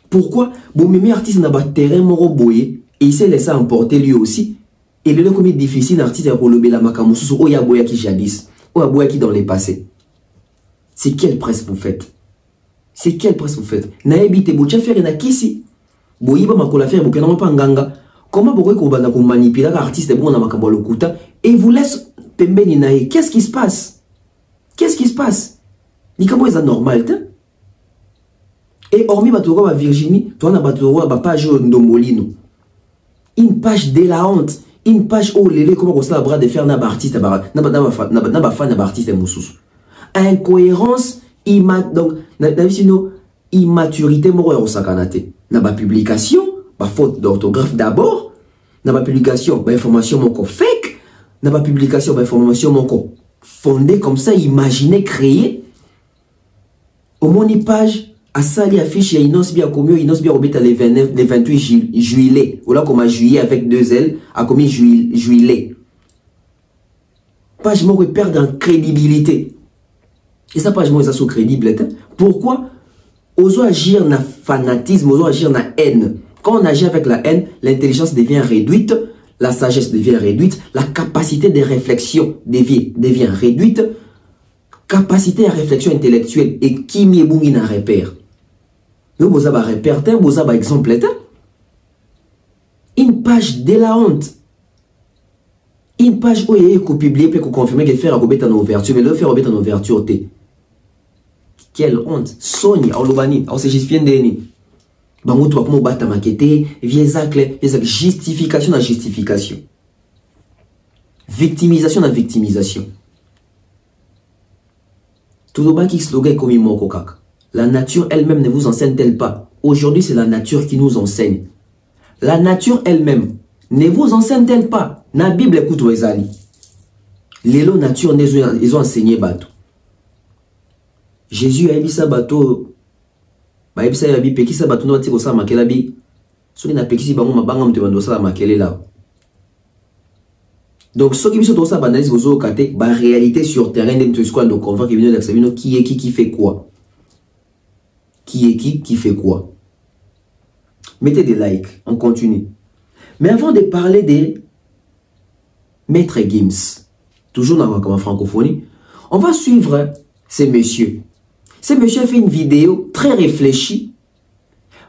S1: Pourquoi bon mimi artiste na ba terrain moro boye et il s'est laissé emporter lui aussi et le comme difficile artiste pour le bela makamusu o ya boya qui jadis o ya boya qui dans les passés. C'est quelle presse vous faites? C'est quelle presse vous faites? Naebite bocha faire na kisi. Boyiba makola faire bokena pa nganga. Comment pourquoi qu'on va manipuler l'artiste bon na makambo lokuta et vous laisse pembeni nae? Qu'est-ce qui se passe? Qu'est-ce qui se passe? Ni comment est normal te? Et hormis batoro ba Virginie, toi na batoro ba page ndombolino. Une page de la honte, une page oh lélé comment on ça bras de faire na artiste na ba fan na artiste mususu. Incohérence donc immaturité moro au sakanate. Na ba publication, ba faute d'orthographe d'abord, na ba publication, ba information moko fake, na ba publication, ba information moko fondée comme ça, imaginé, créé. Au moins une page à sali affiche ya Inos bien commis, Inos bien obéta les 28 juillet, ou là comme à juillet avec 2 L, à commis juillet. Page moko perd en crédibilité. Et ça page moko ça sous crédible. Pourquoi? Oso agir na fanatisme, oso agir na haine. Quand on agit avec la haine, l'intelligence devient réduite, la sagesse devient réduite, la capacité de réflexion devient réduite, capacité à réflexion intellectuelle et qui m'y est na repère. Nous vous avez repère, vous avez exemple. Une page de la honte. Une page où il y a publié pour confirmer que faire en ouverture, mais le faire en ouverture. Quelle honte. Sony, Aulobani, on se justifie d'eni. Bango toi comment battre maqueté, justification à justification. Victimisation à victimisation. Tout le bas qui slogan comme il moko kaka. La nature elle-même ne vous enseigne-t-elle pas? Aujourd'hui, c'est la nature qui nous enseigne. La nature elle-même ne vous enseigne-t-elle pas? Na Bible écoute Wezali. Les lois nature ils ont enseigné bateau. Jésus a dit ça bateau. Ba ebisa ya bi pekisa bateau no tiko sa makela bi. Soki na pekisi bango mabanga mtebando sa makele là. Donc ce qui biso to sa banalise bozo kate ba réalité sur terrain de squad donc on va venir d'accepter qui est qui fait quoi. Qui est qui fait quoi. Mettez des likes, on continue. Mais avant de parler des Maître Gims, toujours dans la francophonie, on va suivre ces messieurs. Ces messieurs fait une vidéo très réfléchie.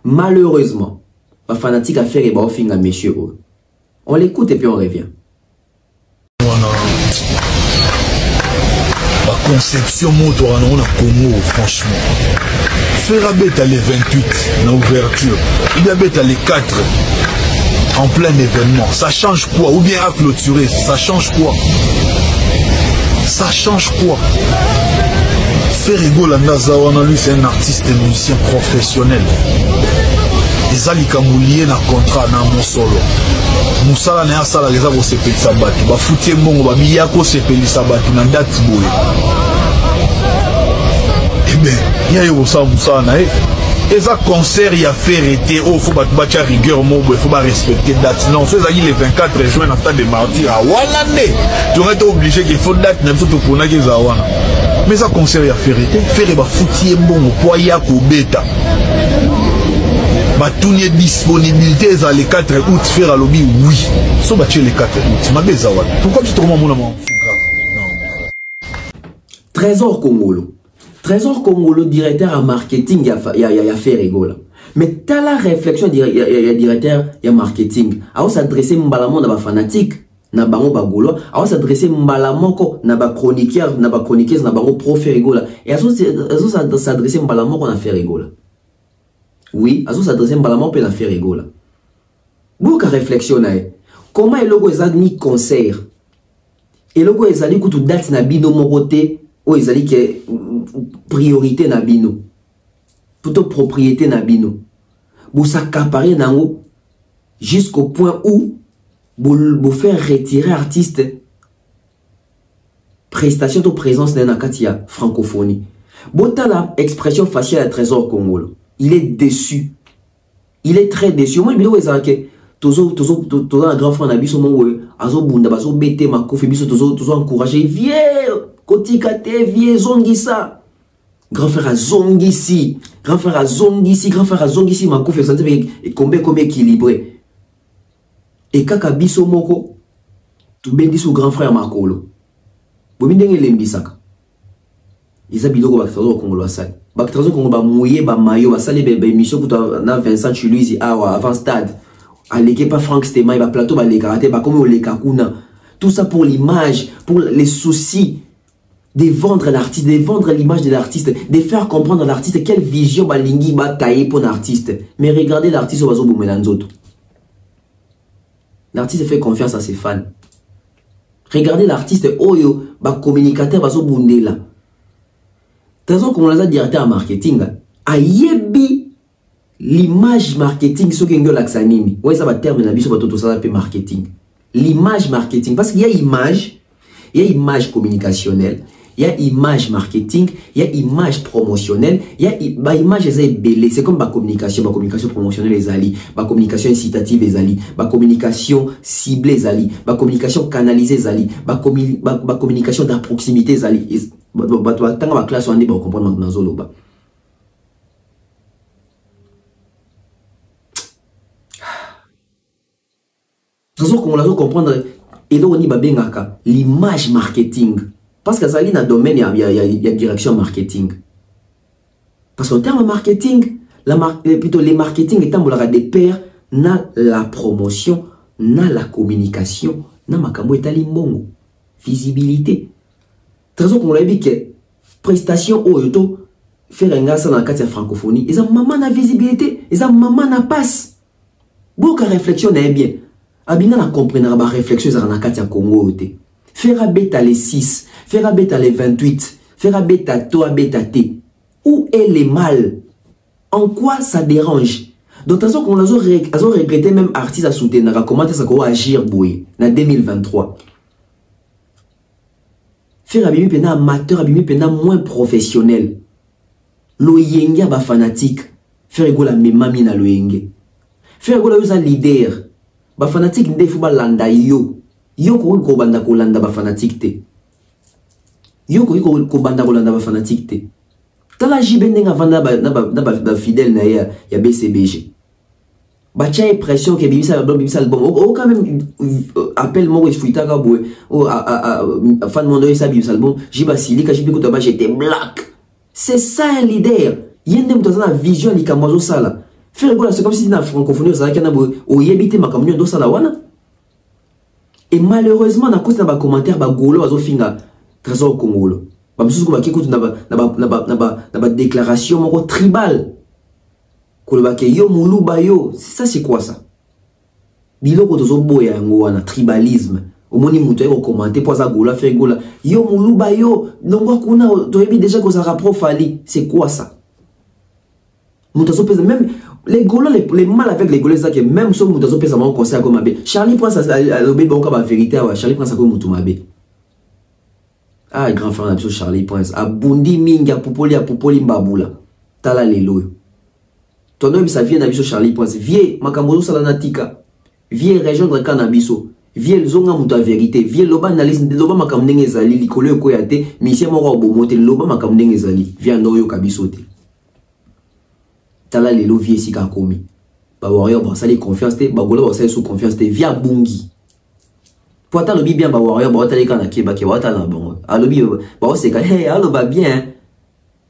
S1: Malheureusement, pas fanatique à faire et bah on messieurs. On l'écoute et puis on revient.
S6: La conception moto on a Congo franchement. Faire bête les 28 dans l'ouverture. Il y a bête les 4 en plein événement. Ça change quoi? Ou bien à clôturer, ça change quoi? Ça change quoi? Ferrigo Landazawana, lui c'est un artiste et musicien professionnel. Les alikamouliers na contrat na mon solo. Moussala na sala les avo sepeli sabati. Ba foutie mongo ba biyako sepeli sabati na date boye. Eh ben, il y a eu ça moussala na Et ça concert il y a fait arrêter oh faut battre rigueur il faut pas respecter date non c'est ça le 24 juin dans stade de martyrs à Walande tu aurais été obligé qu'il faut date même surtout pour nager zawana mais ça concert il y a fait arrêter faire ba fouti bon pour ya ko beta ba tourner disponibilité za le 4 août faire à lobby oui so battu le 4 août ma bezawana pourquoi tu te remets mon amour
S1: Trésor Congolo, directeur en marketing, il y a fait rigoler. Mais t'as la réflexion, il y a directeur, il y a marketing. Alors s'adresser mbalamon na ba fanatique, na bango bagolo. Alors s'adresser mbalamon ko na ba chroniqueur, na ba chroniqueuse, na bango pro fait rigoler. Et alors s'adresser mbalamon ko na fait rigoler. Oui, alors s'adresser mbalamon pe na fait rigoler. Beaucoup de réflexion na. Comment est logo ezali concert? Et logo ezali kutu date na bino mokote. Oh, ils allaient que priorité na bino. Plutôt propriété na bino. Vous s'accaparez nango jusqu'au point où vous faire retirer artiste prestation de présence dans la katia francophonie. Bota la expression faciale à Trésor Congolo. Il est déçu. Il est très déçu. Moi, je me dis que toujours un grand frère na biso mon azo bunda bazo bete makofi biso toujours encourager vieux kotikate vieux zongisa grand frère zongisi makofi santé et combien équilibré et kaka biso moko tu bendi sous grand frère makolo bomi ndenge lembisaka isa biloko baktrazo Congolo asali baktrazo Congolo ba mouiller ba mayo basali be émission pour na Vincent Chuluizi avant stade à l'équipe pas Franck Stema il va plateau ba les karaté ba comme les kakuna tout ça pour l'image pour les soucis de vendre l'artiste de vendre l'image de l'artiste de faire comprendre à l'artiste quelle vision ba lingi ba tailler pour l'artiste mais regardez l'artiste au bazo bumelanzoto l'artiste fait confiance à ses fans regardez l'artiste oyo ba communicateur bazo bundela tazo comme on a directeur en marketing a yebi l'image marketing ce que l'axanimi ouais ça va terminer biso bato tout ça marketing l'image marketing parce qu'il y a image communicationnelle il y a image marketing il y a image promotionnelle il y a image belé c'est comme communication promotionnelle les ali communication incitative les ali communication ciblée les ali communication canalisée les ali communication de proximité les ali bato tanga ba classe on dit ba comprendre maintenant zoloba. Comme on l'a comprendre et donc on dit l'image marketing parce que ça dans le domaine il y a direction marketing parce qu'en termes marketing plutôt les marketing étant des pairs na la promotion na la communication na makambo etali mbongo visibilité très comme on l'a dit que prestation auto faire un gars ça dans la carte francophonie ils ont maman na visibilité ils ont maman na passe beaucoup de réflexion est bien abina na comprendre ba réflexion za na kati ya Congo te faire beta les 6 faire beta les 28 faire beta toi beta t où est le mal en quoi ça dérange donc façon qu'on a regretté même artiste à soutenir comment ça ko agir boy na 2023 faire abimi pena amateur abimi pena moins professionnel loyenga ba fanatique faire go la memami na loyenge faire go la usa leader ba fanatique ndé faut ba landa yo ko banda ko landa ba fanatique te yo ko banda ko landa ba fanatique te tala jibende nga vanda ba fidèle na ya BCBG ba tia impression que bimisa album o quand même appelle moi fuita ka boy o fan mondo ça bimisa album jiba silika jibi ko ba j'étais black c'est ça un leader yende mutazana vision likamozo sala faire c'est comme si dans la francophonie ça qu'il y a au yébité ma communion do sala wana et malheureusement na cause na ba commentaire ba golo azo finga Trésor Congolo ba msusu ba kikutu na ba déclaration moko tribal ko ba ke yo muluba yo ça c'est quoi ça biloko tozo boya yango wana tribalisme omoni muto eko commenter pour ça gola faire gola yo muluba yo donc kuna to yebi déjà ko ça profali c'est quoi ça même les Gaulois, les mal avec les Gaulois, c'est que même si vous avez un conseil comme Mabé, Charlie prend ça à la vérité, Charlie prend ça comme Mabé. Ah, grand frère, Charlie prend ça. A Bundi Minga, Popoli, Mbabula. Tala Lelo. Ton homme, ça vient d'Abiso Charlie Prince. Vieux, Makamozo Salanatika. Vieux rejoindre Kanabiso. Vieux zonga muta vérité. Vieux loba analyse. Loba makamdenge zali. Likolo koyate. Mission moro bomote. Loba makamdenge zali. Vieux noyo kabisote. Tala lelo vieux sika komi. Ba warrior ba sali confiance te. Ba gola ba sali sous confiance te. Vieux bungi. Pour attendre le bien ba warrior ba tali kana ke ba ke wata na bango. Alobi ba se ka hey alo ba bien.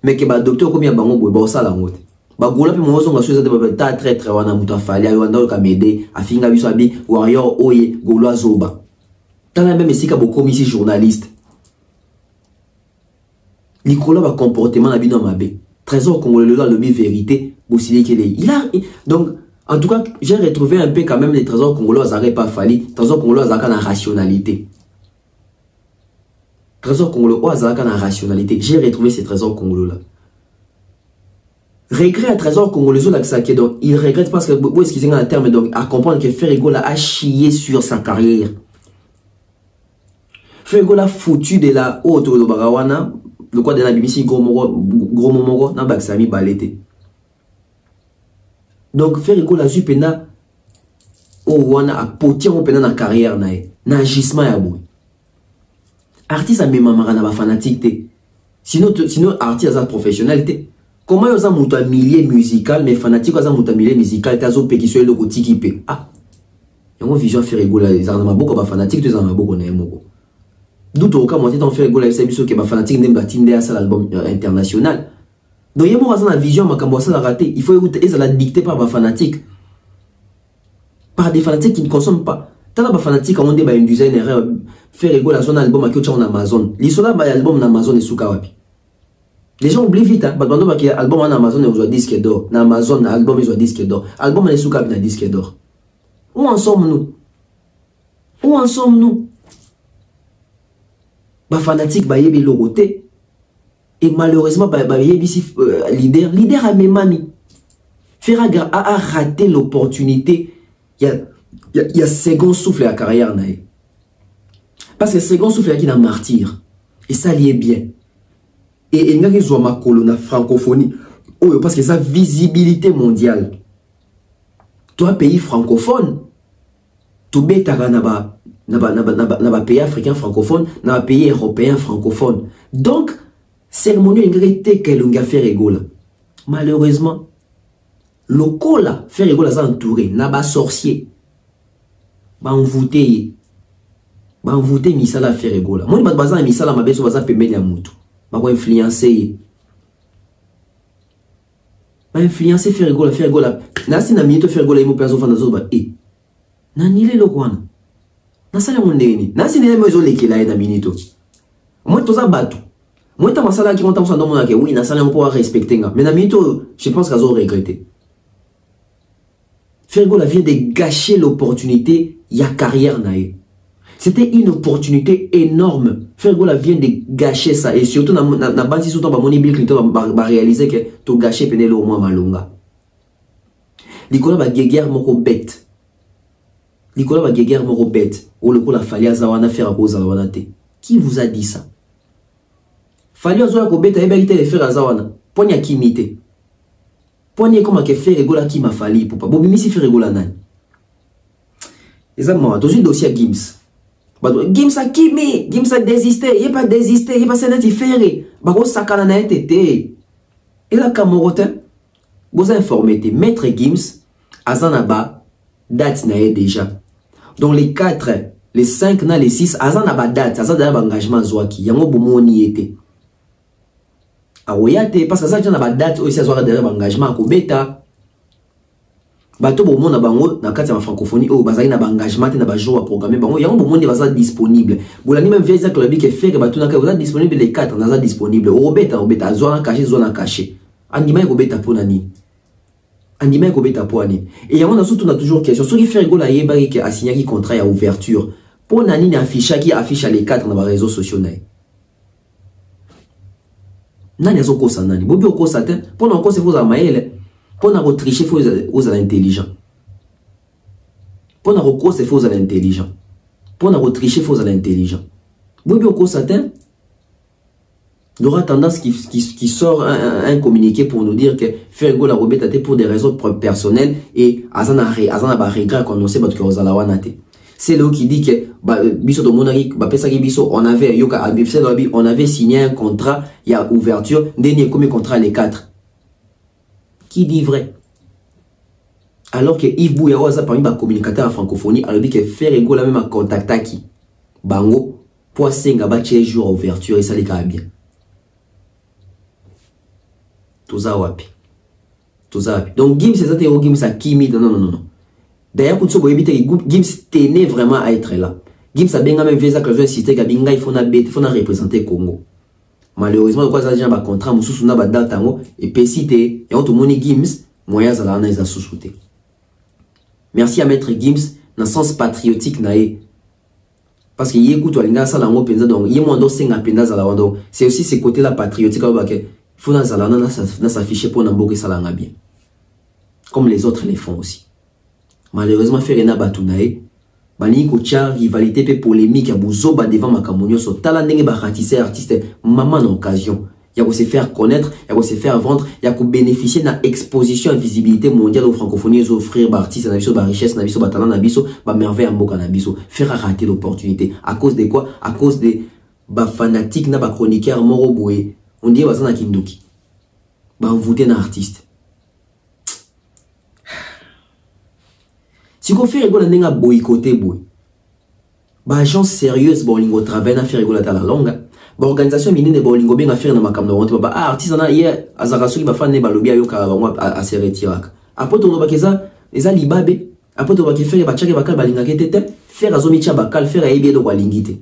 S1: Mais que ba docteur komi bango boy ba sala ngote. Bagola pe mo zonga chose de ta très très wana muta fali ayo ndo ka mede afinga biso abi warrior oye golo azoba tala même sika bo komisi journaliste Nicolas ba comportement na bino mabe trésor congolais le bi vérité bosili kele il a donc en tout cas j'ai retrouvé un peu quand même les trésors congolais azare pas fali trésor congolais azaka na rationalité trésor congolais azaka na rationalité j'ai retrouvé ces trésors congolais là. Regret à trésor congolais donc il regrette parce que vous excusez un terme donc à comprendre que Ferrigo a chié sur sa carrière. Ferrigo a foutu de la haute de Barawana le quoi de la BBC gros momoro na baksami balete. Donc Ferrigo la supena o wana a potir o pena na carrière na agissement ya boy. Artiste a même marana ba fanatique te. Sinon artiste a professionnalité. Comment ils ont un milieu musical, mais fanatique ils ont un milieu musical, ils ont péqué sur le côté qui peut. Ah, ils ont vision faire rigoler, ils ont beaucoup de fanatiques, ils ont beaucoup de n'aiment. D'où au cas où ils ont fait rigoler, c'est sûr que les fanatiques n'aiment pas tinder à l'album international. Donc ils ont une vision, mais quand ça l'a raté, il faut écouter, ils ont dicté par les fanatiques, par des fanatiques qui ne consomment pas. Tant que fanatiques quand on dit une designer faire rigoler son album à quelque en Amazon, l'histoire de l'album en Amazon est sous kawapi. Les gens oublient vite, hein. Parce que l'album en Amazon, ils ont disque d'or. En Amazon, l'album, ils ont disque d'or. L'album, il est sous un disque d'or. Où en sommes-nous? Où en sommes-nous? Bah, fanatique, bah, yébi l'oroté. Et malheureusement, bah, yébi leader a même ami. Ferraga a raté l'opportunité. Il y a second souffle à la carrière, naïe. Parce que second souffle, il y a qui martyr. Et ça, il est bien. Et il y a qui soit ma colonne francophonie. Oh, parce que ça visibilité mondiale. Toi, pays francophone, tu bêta n'a pays africain francophone, n'a pays européen francophone. Donc, cérémonie ingrité qu'elle a fait rigole. Malheureusement, le cola fait rigole à entouré, n'a pas sorcier. Ba envoûté. Ba envoûté misala fait rigole. Moi, je bazan misala ma beso bazan pembe ya mutu. Ba ko influencer. Ba influencer faire rigole. Na si na minute faire rigole mo penso fana zo ba e. Na nile lokwana. Na sala mondeni. Na si nile mezo lekela na minute. Moi toza bato. Moi ta masala qui monta dans mon ke oui na sala on peut respecter nga. Mais na minute je pense qu'ils ont regretté. Fergo vient de gâcher l'opportunité ya carrière nae. C'était une opportunité énorme. Fergo vient de gâcher ça et surtout na basi surtout ba moni Bill Clinton va réaliser que to gâcher penel au moins malonga. Likola ba guerre moko bête. Likola ba guerre moko bête. O le ko la falia zawana faire cause zawana te. Qui vous a dit ça? Falia zawana ko bête eba ite le faire zawana. Ponya kimite. Ponya comme que faire rigola qui m'a fallu pour pas. Bon mais si faire rigola nan. Exactement. Dans un dossier Gims. Gims a kimi, Gims a désisté, il pas désisté, il pas sénati faire. Bah gros sakana na été. Et la Camorotin, vous informez maître Gims, Azanaba, date na déjà. Donc les 4, les 5, les 6, Azanaba date, Azanaba engagement Zouaki, yango bomoni été. Aoyate, parce que ça, j'ai une date aussi, ça derrière engagement à bêta. Bato bon monde na bango na kati ya francophonie o bazali na engagement na ba jour à programmer bango yango bon monde baza disponible. Bolani même vieille club qui fait que bato na ka disponible les 4 na disponible. O bêta zona caché. Andima ko bêta pour nani. Andima ko bêta pour ani. Et yango na surtout na toujours question. Ce qui fait rigolo la yeba qui a signé contrat à ouverture. Pour nani na affiche qui affiche les 4 na réseaux sociaux na. Nani azoko sa nani bobi oko sa te pour encore c'est vous amaele pour na retricher faut aux intelligents pour na recours c'est faut aux intelligents pour na retricher faut aux intelligents bobi oko sa te Il y aura tendance qui sort un communiqué pour nous dire que Fergo la Robert a été pour des raisons personnelles et Azana ba regret qu'on sait que Ozalawana te. C'est là qui dit que biso de monari biso on avait on avait signé un contrat, il y a ouverture, dernier comme contrat les 4. Qui dit vrai? Alors que Yves Bouyawaza parmi les communicateurs en francophonie a dit que Fergo la même a contacté qui bango pour senga ba jour à ouverture et ça les cas bien. Tout ça wapi. Donc Gims c'est ça Gims a Kimi non. D'ailleurs pour ça éviter Gims tenait vraiment à être là. Gims a bien même fait ça que je cité que binga il faut na représenter Congo. Malheureusement quoi ça déjà ba contrat mususu na ba date tango et pesité et on tout moni Gims moyen za la na za sous-souté. Merci à maître Gims dans sens patriotique naé. Parce que écoute walinga ça la ngo penza donc yé mondo senga penza za la wando. C'est aussi ce côté là patriotique ba que faut na s'afficher pour n'amboke salanga bien. Comme les autres les font aussi. Malheureusement Ferena Batunae bani ko tia rivalité pe polémique ya buzoba devant makamonyo so tala ndenge ba ratissé artiste maman en occasion. Ya ko se faire connaître, ya ko se faire vendre, ya ko bénéficier na exposition et visibilité mondiale aux francophonie aux offrir ba artiste na biso ba richesse na biso ba talent na biso ba merveille mboka na biso. Faire rater l'opportunité à cause de quoi? À cause de ba fanatique na ba chroniqueur moro boé. On dit bazana kinduki. Ba envoûter un artiste. Si on fait rigoler n'enga boycotter boy. Ba agence sérieuse bolingo travail na faire rigoler ta la longa. Ba organisation minine bolingo bien faire na makamno wonte ba artiste na hier azarasu ba fan ne ba lobia yo ka ba a se retirer. Après to bakeza eza libabe. Après to baké faire ba tchake bakal balinga ketete faire azomi cha bakal faire aibie do balingite.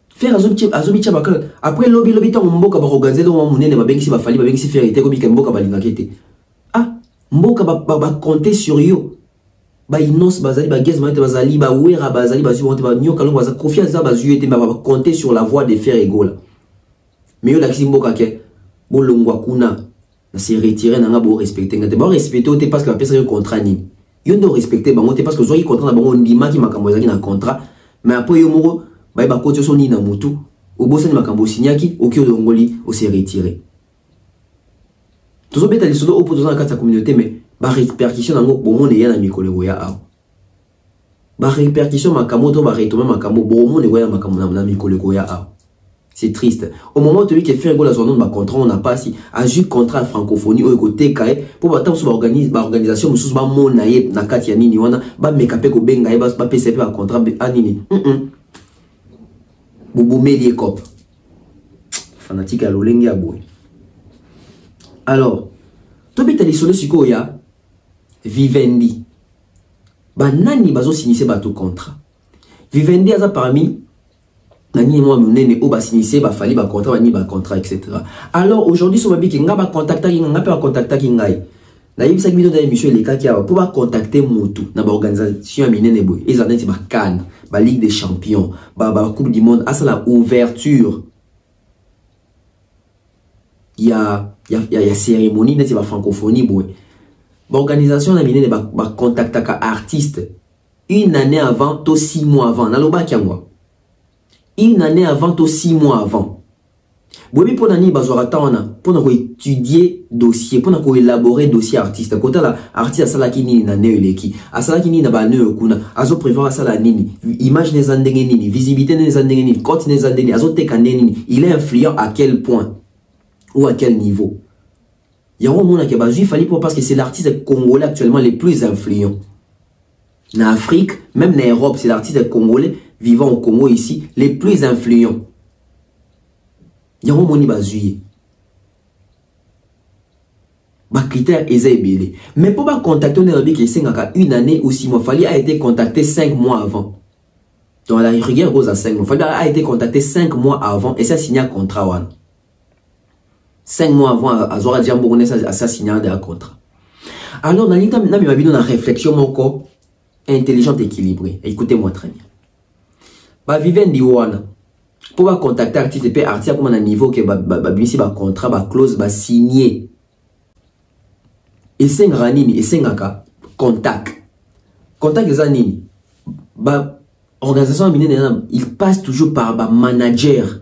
S1: Faire azomi bakal après lobby ta mboka ba organiser do monene ba bengisi ba fali ba bengisi faire ite ko bika mboka balinga kete. Ah mboka ba compter sur yo. Ba inos bazali ba gez mate bazali ba wera bazali ba suivante ba nyoka longo baza confiance za bazu ete ba compter sur la voix de faire égola. Mais yo la kimboka ke bo longwa kuna na se retirer na nga bo respecter ngate ba respecter te parce que la personne contrat ni. Yo ndo respecter bango te parce que zo yi contrat na bango ndima ki makambo ezaki na contrat mais après yo moko ba côté so ni na mutu au bosani makambo signaki oki ongoli o se retirer. Tozo beta lisolo opposition na kata communauté mais ba répercussion nango bomone ya na mikolo ya aw. Ba répercussion makambo to ba retomber makambo bomone ya makambo na mikolo ya aw. C'est triste. Au moment où tu que faire la zone de contrat on n'a pas si a juste contrat francophonie au côté kae pour ba sur organisation mususu ba monaye na kati ya nini wana ba mekape ko benga ba PCP ba contrat anini. Boumeli cop. Fanatique à l'olengi à boy. Alors, tu peux te solo siko ya Vivendi. Ba nani bazo signer ba tout contrat. Vivendi aza parmi nani moi munene o ba signer ba fali ba contrat ba ni ba contrat etc. Alors aujourd'hui so ba bi ki nga ba contacta ki nga pa contacta ki ngai. Na yebisa ki dans émission les cas qui a pour ba contacter mutu na ba organisation minene boy. Ils ont dit ba CAN, ba Ligue des Champions, ba Coupe du Monde, à la ouverture. Il y a cérémonie neti ba francophonie boy. Ba organisation na minene ba contacta ka artiste une année avant to 6 mois avant na loba kiangwa. Une année avant to 6 mois avant. Bobi pour nani bazora taona pour na ko étudier dossier pour na ko élaborer dossier artiste kota la artiste asala kini na neuleki asala kini na ba neukuna azo prévoir asala nini image des andenge nini visibilité des andenge nini cote des andenge azo tekande nini il est influent à quel point ou à quel niveau. Yango mona ke bazui fali pour parce que c'est l'artiste congolais actuellement les plus influents. En Afrique, même en Europe, c'est l'artiste congolais vivant au Congo ici les plus influents. Yango moni bazui. Ba critère ezebele. Mais pour ba contacter on a qui sengaka une année ou 6 mois, fallait a été contacté 5 mois avant. Donc la rigueur rose à 5 mois, fallait a été contacté 5 mois avant et ça signé un contrat one. 5 mois avant azora dia mbongo ça signé un contrat. Alors na mi mabino na réflexion moko intelligente équilibrée. Écoutez-moi très bien. Ba Vivendi wana pour ba contacter artiste et artiste comme un niveau que ba bisi ba contrat ba clause ba signé. Et c'est nini et c'est ngaka contact les anini ba organisation minene il passe toujours par ba manager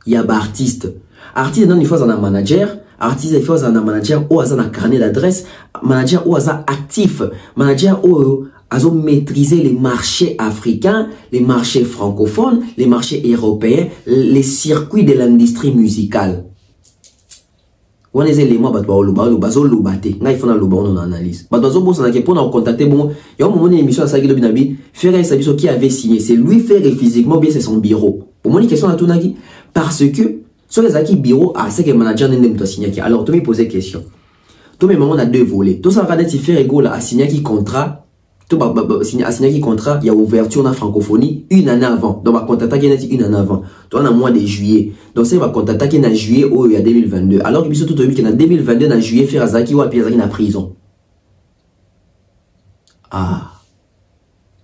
S1: ya ba artiste Artiste non il faut un manager, artiste il faut un manager ou un carnet d'adresse, manager ou un actif, manager ou à maîtriser les marchés africains, les marchés francophones, les marchés européens, les circuits de l'industrie musicale. On les éléments il faut on analyse. Pour contacter bon, il y a un moment une émission à Sagilo Binabi, faire ça qui avait signé, c'est lui faire physiquement bien c'est son bureau. Pour moi une question à tout nagi parce que sur les acquis bureau à ce que manager n'aime pas signer. Alors tu me poses question. Tout le monde a deux volets. Tout ça regarder si faire égaux à signer qui contrat. À signer qui contrat, il y a ouverture dans la francophonie une année avant. Donc, on va contacter une année avant. Donc, on a mois de juillet. Donc, ça va contacter en juillet ou il y a 2022. Alors que, tout le en 2022, en juillet, faire Azaki ou à Piazaki en prison. Ah.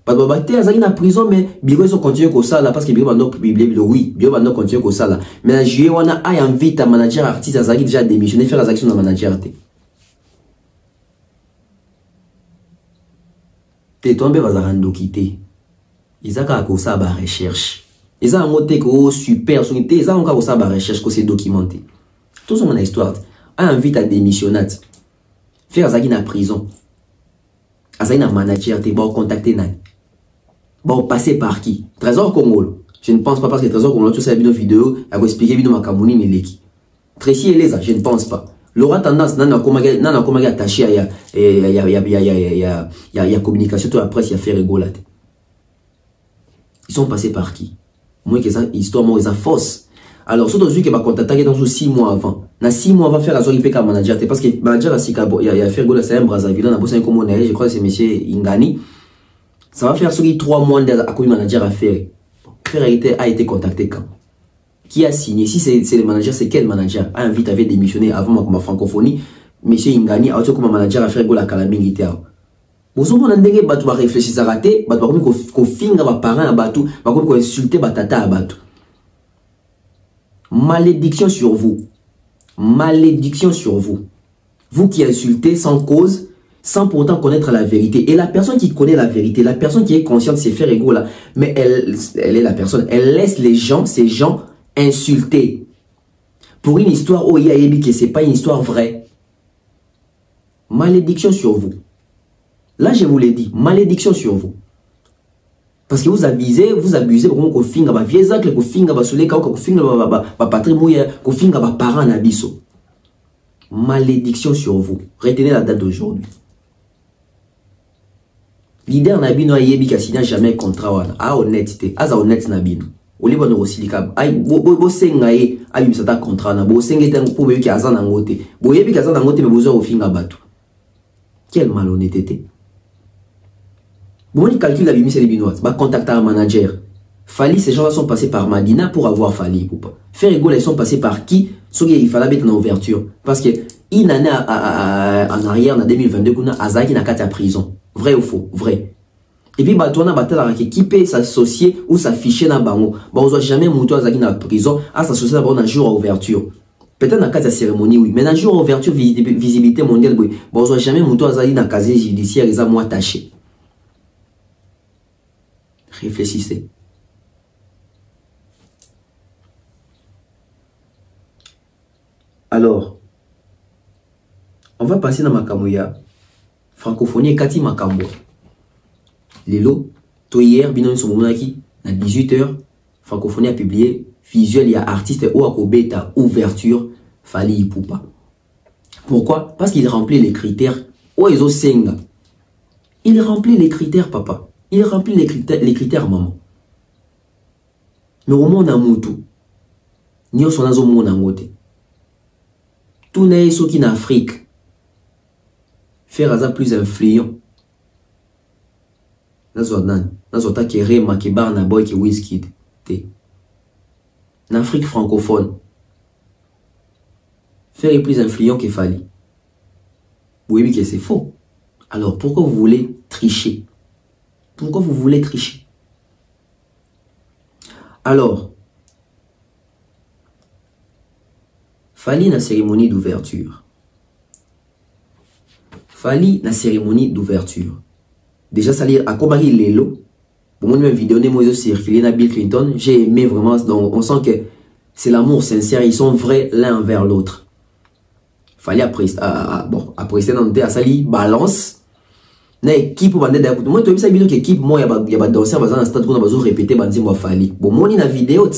S1: Pas de battre Azaki en prison, mais Biro, ils ont continué comme ça là, parce que Biro va nous publier, oui, Biro va nous continuer comme ça là. Mais en juillet, on a invité un manager artiste Azaki déjà démissionné, faire Azaki sur le manager. T'es tombé dans un quitter. Ils ont qu'à ça à recherche. Ils ont monté que super sonité. Ils ont qu'à ça à recherche que c'est documenté. Tout ça mon histoire. On invite à démissionner. Faire ça en prison. Ça un manager. T'es bon contacter nan. Bon passer par qui? Trésor Congo. Je ne pense pas parce que Trésor Congo tout ça une vidéo. Elle va expliquer vidéo Makamuni Neleki. Tracy Eleza. Je ne pense pas. L'aura tendance, n'a comment attaché à la communication, tout la presse, il y a fait rigoler. Ils sont passés par qui? Moi, que ça, histoire, moi, ils ont fausse. Alors, surtout celui qui va contacter dans 6 mois avant. Dans 6 mois avant, faire la soirée PK manager. Parce que manager, il y a fait rigoler, c'est un Brazzaville, on a bossé un communal, je crois que c'est monsieur Ingani. Ça va faire sur 3 mois à quoi manager a fait. Faire a été contacté quand? Qui a signé? Si c'est le manager, c'est quel manager? A invité à démissionner avant ma francophonie. Monsieur Ingani a dit que mon manager a fait la calamité. Vous avez dit que vous réfléchissez à rater, vous avez dit que vous finissez vos parents à battre, vous avez dit que vous insultez vos tata à battre. Malédiction sur vous. Malédiction sur vous. Vous qui insultez sans cause, sans pourtant connaître la vérité. Et la personne qui connaît la vérité, la personne qui est consciente, c'est faire égaux là. Mais elle est la personne. Elle laisse les gens, ces gens, insulter pour une histoire où il y a que c'est pas une histoire vraie. Malédiction sur vous. Là, je vous l'ai dit, malédiction sur vous. Parce que vous abusez pour que vous finga ba vieza, que vous finga ba souleka, que vous finga ba patrimoine, que vous finga ba parents nabiso. Malédiction sur vous. Retenez la date d'aujourd'hui. Leader nabino a yebi ka signa jamais contrat wana. A honnêteté, a honnête nabino. Au lieu de rosilika, ay bo sengaye abi misata contrat na bo sengete pour bebi ki azana ngote. Bo yebi ki azana ngote me bozo ofinga batu. Quelle malhonnêteté. Bon, il calcule la bimise et les binois. Va contacter un manager. Fali, ces gens-là sont passés par Madina pour avoir Fali ou pas. Faire égaux, ils sont passés par qui? Sauf qu'il fallait mettre en ouverture. Parce que une année en arrière, en 2022, qu'on a Azaki n'a qu'à prison. Vrai ou faux? Vrai. Et puis, bah, toi, on a battu qui peut s'associer ou s'afficher dans le bango. Bah, on ne jamais monter à Azaki dans la prison, à s'associer d'abord un jour à ouverture. Peut-être dans la cérémonie, oui. Mais dans un jour à ouverture, visibilité mondiale, oui. Bah, on ne jamais monter à Azaki dans le casier judiciaire, ils ont moins attaché. Réfléchissez. Alors, on va passer dans Makamouya. Francophonie Kati Makambo. Lelo, to hier, binon somonaki, à 18h, Francophonie a publié visuel, il y a artiste ou à bêta ouverture, Fali Ipupa. Pourquoi? Parce qu'il remplit les critères. Oh, ils ont senga. Il remplit les critères, papa. Il remplit les critères, maman. Mais au monde en moutou, nous sommes dans le monde en moté. Tout n'est pas qui en Afrique. Faire ça plus influent. Nous sommes qui Rema, qui Barna Boy, qui Wizkid. En Afrique francophone, faire plus influent qu'il fallait. Oui, que c'est faux. Alors pourquoi vous voulez tricher? Pourquoi vous voulez tricher? Alors, Fali na cérémonie d'ouverture. Fali na cérémonie d'ouverture. Déjà, ça à comment il est là. Pour moi, même vidéo, moi, circulé na Bill Clinton. J'ai aimé vraiment. Donc, on sent que C'est l'amour sincère, ils sont vrais l'un envers l'autre. Fallait après à sali balance. Na équipe bande d'ailleurs. Moi tu as vu que équipe moi il y a pas danseur dans un stade qu'on a besoin répéter bandi moi fallait. Bon moi na vidéo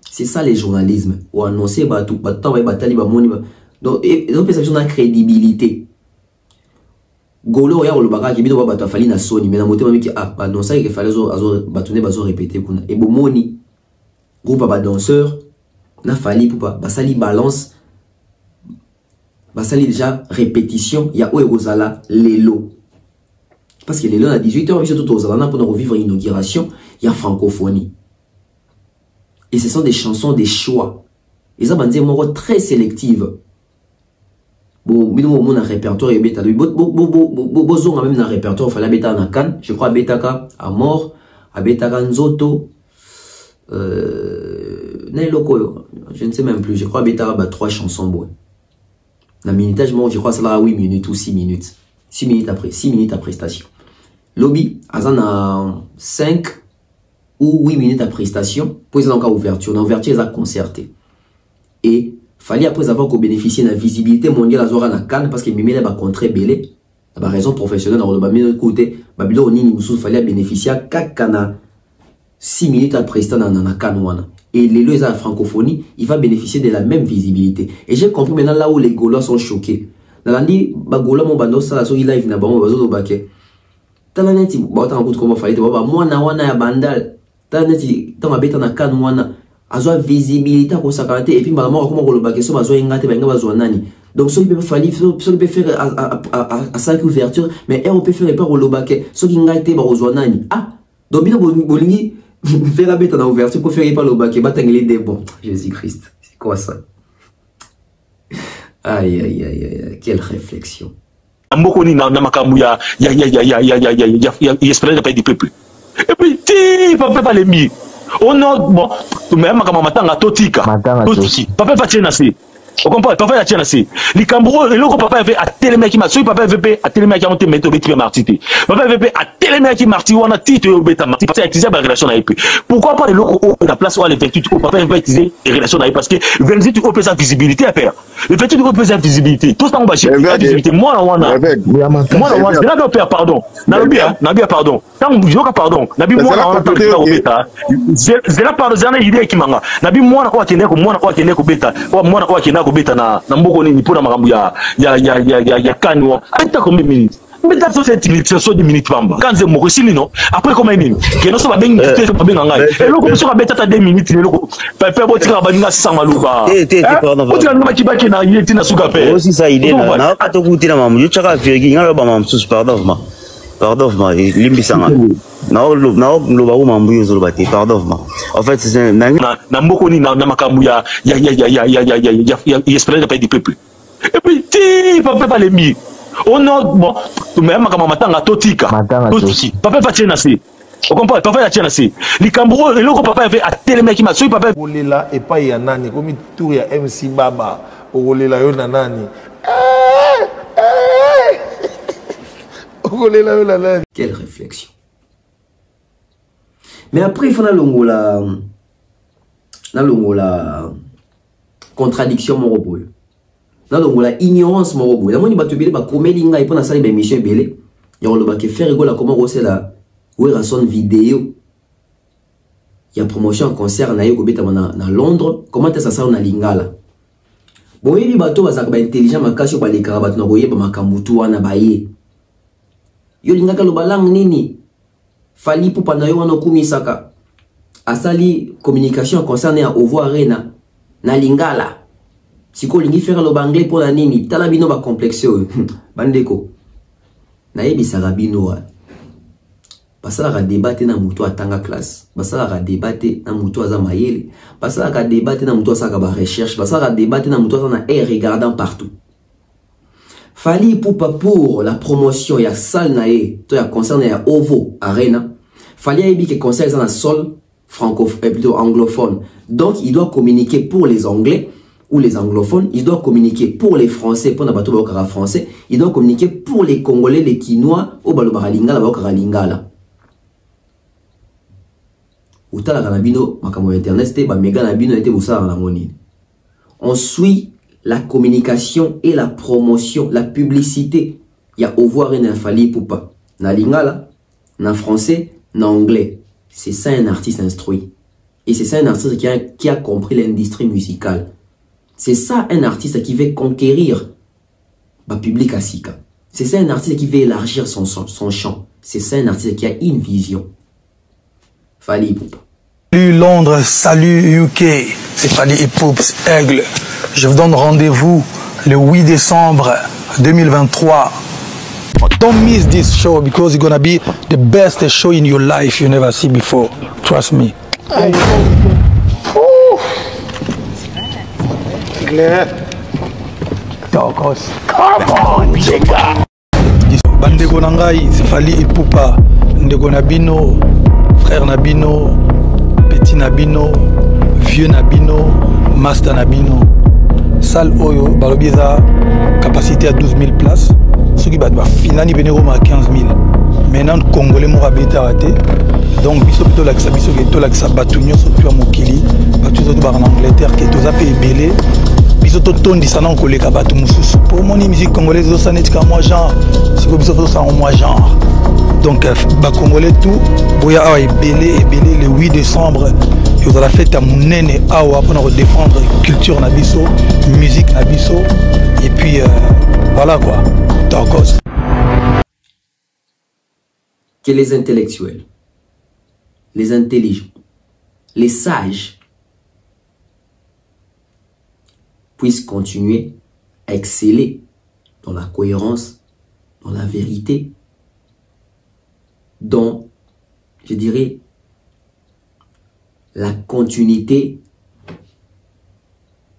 S1: c'est ça les journalisme ou annoncer ba tout ba temps ba batali ba moni. Donc ils ont perception de crédibilité. Golo ya olobaka ki bino ba bato fallait na soni mais na motema miki ah ba non ça il fallait azo batone bazo répéter kuna. Et bon moni groupe ba danseur na fallait pour ba sali balance. Basali déjà répétition, il y a Oerozala, Lelo. Parce que Lelo à 18h, surtout aux Alana pour revivre une inauguration, il y a francophonie. Et ce sont des chansons, des choix. Ils ont bandé un très sélective. Bon, mon répertoire est bêta. Bozon a même un répertoire, il fallait bêta na Cannes, je crois Betaka à mort, à Betaka Nzoto. Neloko, je ne sais même plus, je crois Betaka a 3 chansons bon. La minutage, moi, je crois que ça va 8 minutes ou 6 minutes. 6 minutes après station. Lobby, Azan a 5 ou 8 minutes après station. Pour ils ont encore ouverture. Dans l'ouverture, ils ont concerté. Et fallait après avoir qu'on bénéficie de la visibilité mondiale à Zora na Cannes parce que Mimele va contrer Belé. La raison professionnelle, on va bien côté. Babylon, il fallait bénéficier à 6 minutes après station dans Cannes. Et les lois à la francophonie, il va bénéficier de la même visibilité. Et j'ai compris maintenant là où les Gaulois sont choqués. Dans l'année, les Gaulois m'ont bandé ça, sur live, n'a pas besoin de baquer. T'as l'année, bah, t'as un coup de comment fallait, moi, na wana ya bandal. T'as l'année, t'as ma bête na kan wana. Azo visibilité pour sa caractère. Et puis, bah, moi, comment on le baquer, ça, bazo ingate, bah, bazo nani. Donc, ce qui peut faire, ce qui peut faire à 5 ouvertures, mais on peut faire pas au le baquer. Ce qui ingate, bah, bazo nani. Ah, donc, bien, bolingi. Faire la bête en ouverture pour faire pas le bac et battre des bons. Jésus-Christ, c'est quoi ça? Aïe, aïe, aïe, aïe, quelle réflexion.
S7: Mbokoni na makamu ya espérance de paix du peuple. Et puis, papa les mi. On a bon, mais makamu matanga totika. Totika. Papa va tirer nasi. On comprend, papa a tirer nasi. Les Cambro, le loco papa avait à télémé qui m'a suivi, papa avait à télémé qui a monté météo bêti martité. Papa avait à télémé qui marti ou on a titre au bêta marti parce qu'il a utilisé la relation avec eux. Pourquoi pas les locaux la place où les vertus au papa avait utilisé les relations avec parce que 28 au présent visibilité à faire. Le 28 au présent visibilité. Tout ça on va chercher la visibilité. Moi là on a. Moi là on a. Là père pardon. Nabia pardon. Tant je pardon. Nabi moi là on a au bêta. C'est là pardon zana idée qui manga. Nabi moi là quoi tenir ko moi là quoi tenir ko bêta. Moi là quoi tenir ko bêta na mboko ni pour na makambu ya kanwa. Aita combien de minutes? Mais dans cette minute, c'est 10 minutes pamba. Quand c'est mon non. Après combien de minutes? Que nous sommes bien pas bien en et le comme ça bêta 2 minutes le faire bon tirer ba sans malouba. Pardon. Tu as ma kibaki na il était na suka pe.
S8: Aussi ça idée na pas to kuti na mamu. Je chaka firi ngalo ba mamu sus pardon ma. Pardon ma limbisanga. Na lo ba mamu yo zo ba te pardon ma. En fait c'est na mboko ni na makambu ya espérance de paix du peuple. Et puis papa les mi. On a bon, mais makamu matanga totika. Totika. Papa va tirer nasi. On comprend, papa va tirer nasi. Les Cambro, le loco papa avait à télémé qui m'a suivi, papa.
S3: Olela et pas ya nani, comme il tour ya MC Baba. Olela yo nani. Olela yo nani.
S1: Quelle réflexion. Mais après il faut la contradiction mon robot. Donc la ignorance mon robot. D'abord il va te biler ba komelinga et pour na salle émission belé. Il y a le ba que faire rigolo comment rosser la où est son vidéo. Il y a promotion en concert na yo kobeta na Londres. Comment ça ça na lingala. Bon il bato bazaka ba intelligent makasi ba lekara bato na koyeba makambutu wana baye. Yo lingaka lo balang nini? Fali pour pana yo wana kumisaka. Asali communication concernée à Ovo Arena na lingala. Si vous voulez faire le anglais pour la nini, tala bino ba complexe bandeko. Na yebi sarabino. Basala ka débattre na muto atanga classe. Basala ka débattre na muto aza mayele. Basala ka débattre na muto asaka ba recherche. Basala ka débattre na muto na air regardant partout. Fali pour la promotion ya salle na e, to ya concerne ya Ovo Arena. Fali yebi que concert na sol francophone plutôt anglophone. Donc il doit communiquer pour les anglais. Ou les anglophones, ils doivent communiquer pour les français, pour les bateaux français, ils doivent communiquer pour les congolais, les quinois, au balobaralinga, la lingala. Outa la Kanabino, Makamo Internet, c'était Méga Nabino, était Boussa à la monnaie. On suit la communication et la promotion, la publicité. Il y a au voir un infali pour pas. Na lingala, na français, na anglais. C'est ça un artiste instruit. Et c'est ça un artiste qui a compris l'industrie musicale. C'est ça un artiste qui veut conquérir le public à Sika. C'est ça un artiste qui veut élargir son champ. C'est ça un artiste qui a une vision. Fally Ipupa.
S9: Salut Londres, salut UK, c'est Fally Ipupa, Aigle. Je vous donne rendez-vous le 8 décembre 2023. Don't miss this show because it's gonna be the best show in your life you never see before. Trust me. Come on, Jega. Bandeko Nangai, c'est Fally Ipupa. Ndeko Nabino, frère Nabino, petit Nabino, vieux Nabino, master Nabino. Salle Oyo, Balobieza, capacité à 12 000 places. Ceux qui battent, finalement, ils viennent à 15 000. Maintenant, les Congolais m'ont habité à rater. Donc, biso plutôt là que ça, biso plutôt là que ça, Batunio, surtout à Mokili, Batunio, surtout en Angleterre, qui est aux appels belé. Biso tout ton dit ça, non, collègue à Batumoussous. Pour mon musique congolaise, ça n'est qu'à moi, genre. C'est que biso ça en moi, genre. Donc, les Congolais, tout, Boya a belé, le 8 décembre. Et vous allez faire mon nene awa pour défendre la culture nabiso, musique nabiso, et puis voilà quoi. D'accord.
S1: Que les intellectuels, les intelligents, les sages puissent continuer à exceller dans la cohérence, dans la vérité, dans, je dirais, la continuité,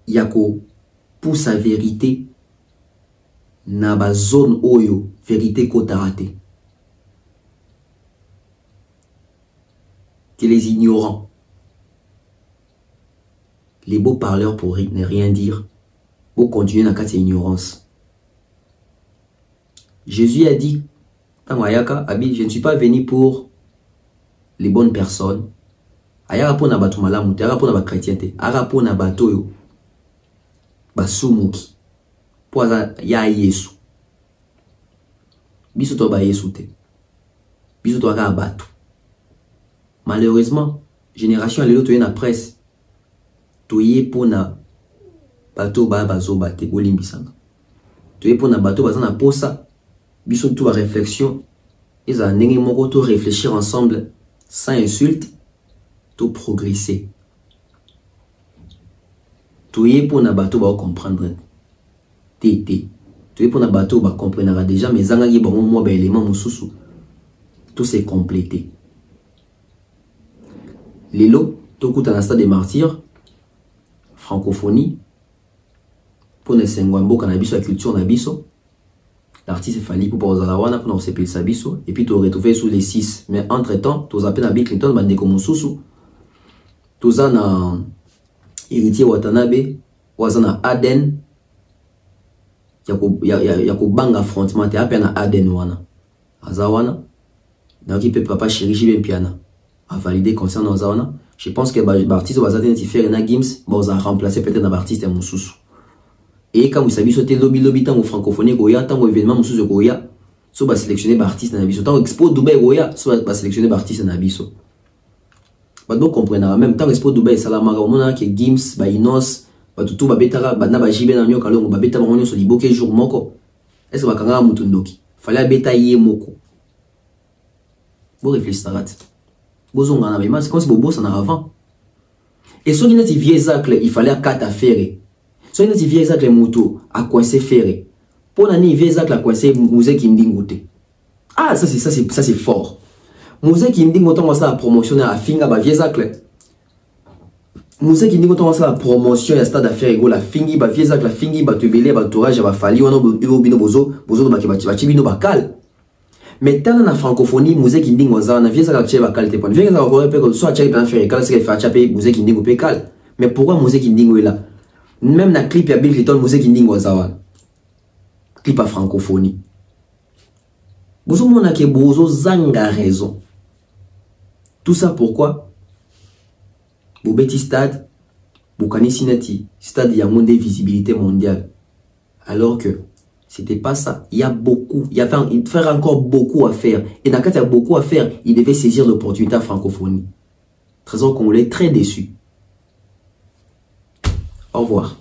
S1: yako pour sa vérité, na ba zone oyo, vérité kotarate. Que les ignorants, les beaux parleurs pour ne rien dire, pour continuer dans cette ignorance. Jésus a dit, je ne suis pas venu pour les bonnes personnes. Aya pour na batu malamu, aya pour na ba chrétienté, aya pour na bato yo basumuki. Pour ya Yesu. Biso to ba Yesu te. Biso to ka batu. Malheureusement, génération lelo to na presse. To ye pour na bato ba bazo bate bolimbisanga. To ye pour na bato bazana posa. Biso to ba réflexion. Eza ndenge moko to réfléchir ensemble sans insulte. Tout progresser. Tout est pour na bateau va comprendre. Tété. Tout est pour na bateau va comprendre déjà mais zanga yi bon moi ben élément mususu. Tout s'est complété. Lelo tout coup dans stade des martyrs francophonie pour ne sengwambo cannabis la culture nabiso. L'artiste Fally Ipupa pour Zalawana pour se payer sabiso et puis tu retrouver sous les 6 mais entre-temps tu appelles à Bill Clinton bande comme mususu. Toza na héritier Watanabe, wazana Aden, yako banga affrontement te apena Aden wana. Azawana, donc il peut papa chérigi ben piana. A valider concernant Azawana. Je pense que l'artiste va s'identifier na Gims, va remplacer peut-être na artiste Moussous. Et quand vous savez sauter lobby tant au francophonie goya, tant au événement Moussous goya, so va sélectionner artiste na biso, tant expo Dubaï goya, so va sélectionner artiste na biso. Vous comprenez en même temps Expo Dubaï Salamara on a que Gims ba Inos ba tutu ba betara ba na ba jibe na nyoka longo ba beta ba nyo so liboke jour moko est-ce que ba kanga mutu ndoki fallait beta yé moko bo réfléchir rat bo zonga na mais c'est comme si bobo ça na avant et so qui nati vieux zacle il fallait quatre affaires so qui nati vieux zacle mutu a coincé ferré pour nani vieux zacle a coincé musée qui ndingote ah ça c'est fort. Musée qui dit que ça a promotionné à Finga ba viezacle. Musée qui dit que ça a promotion à stade d'affaires ego la Fingi ba viezacle la Fingi ba tebele ba tourage ba Fally wana bino bozo ba bino bakal. Mais tant na francophonie musée qui dit que ça na viezacle tche bakal te pon. Viezacle ko pe ko soit tche ba faire kal c'est fa tchape musée qui dit que pe kal. Mais pourquoi musée qui dit que là même na clip ya Bill Clinton musée qui dit que ça clip à francophonie. Bozo mona ke bozo zanga raison. Tout ça pourquoi? Bobeti stade, Bokani Sinati, stade il y a moins de visibilité mondiale. Alors que c'était pas ça. Il y a beaucoup, il fait encore beaucoup à faire. Et dans le cas il y a beaucoup à faire, il devait saisir l'opportunité à francophonie. Trésor congolais très déçu. Au revoir.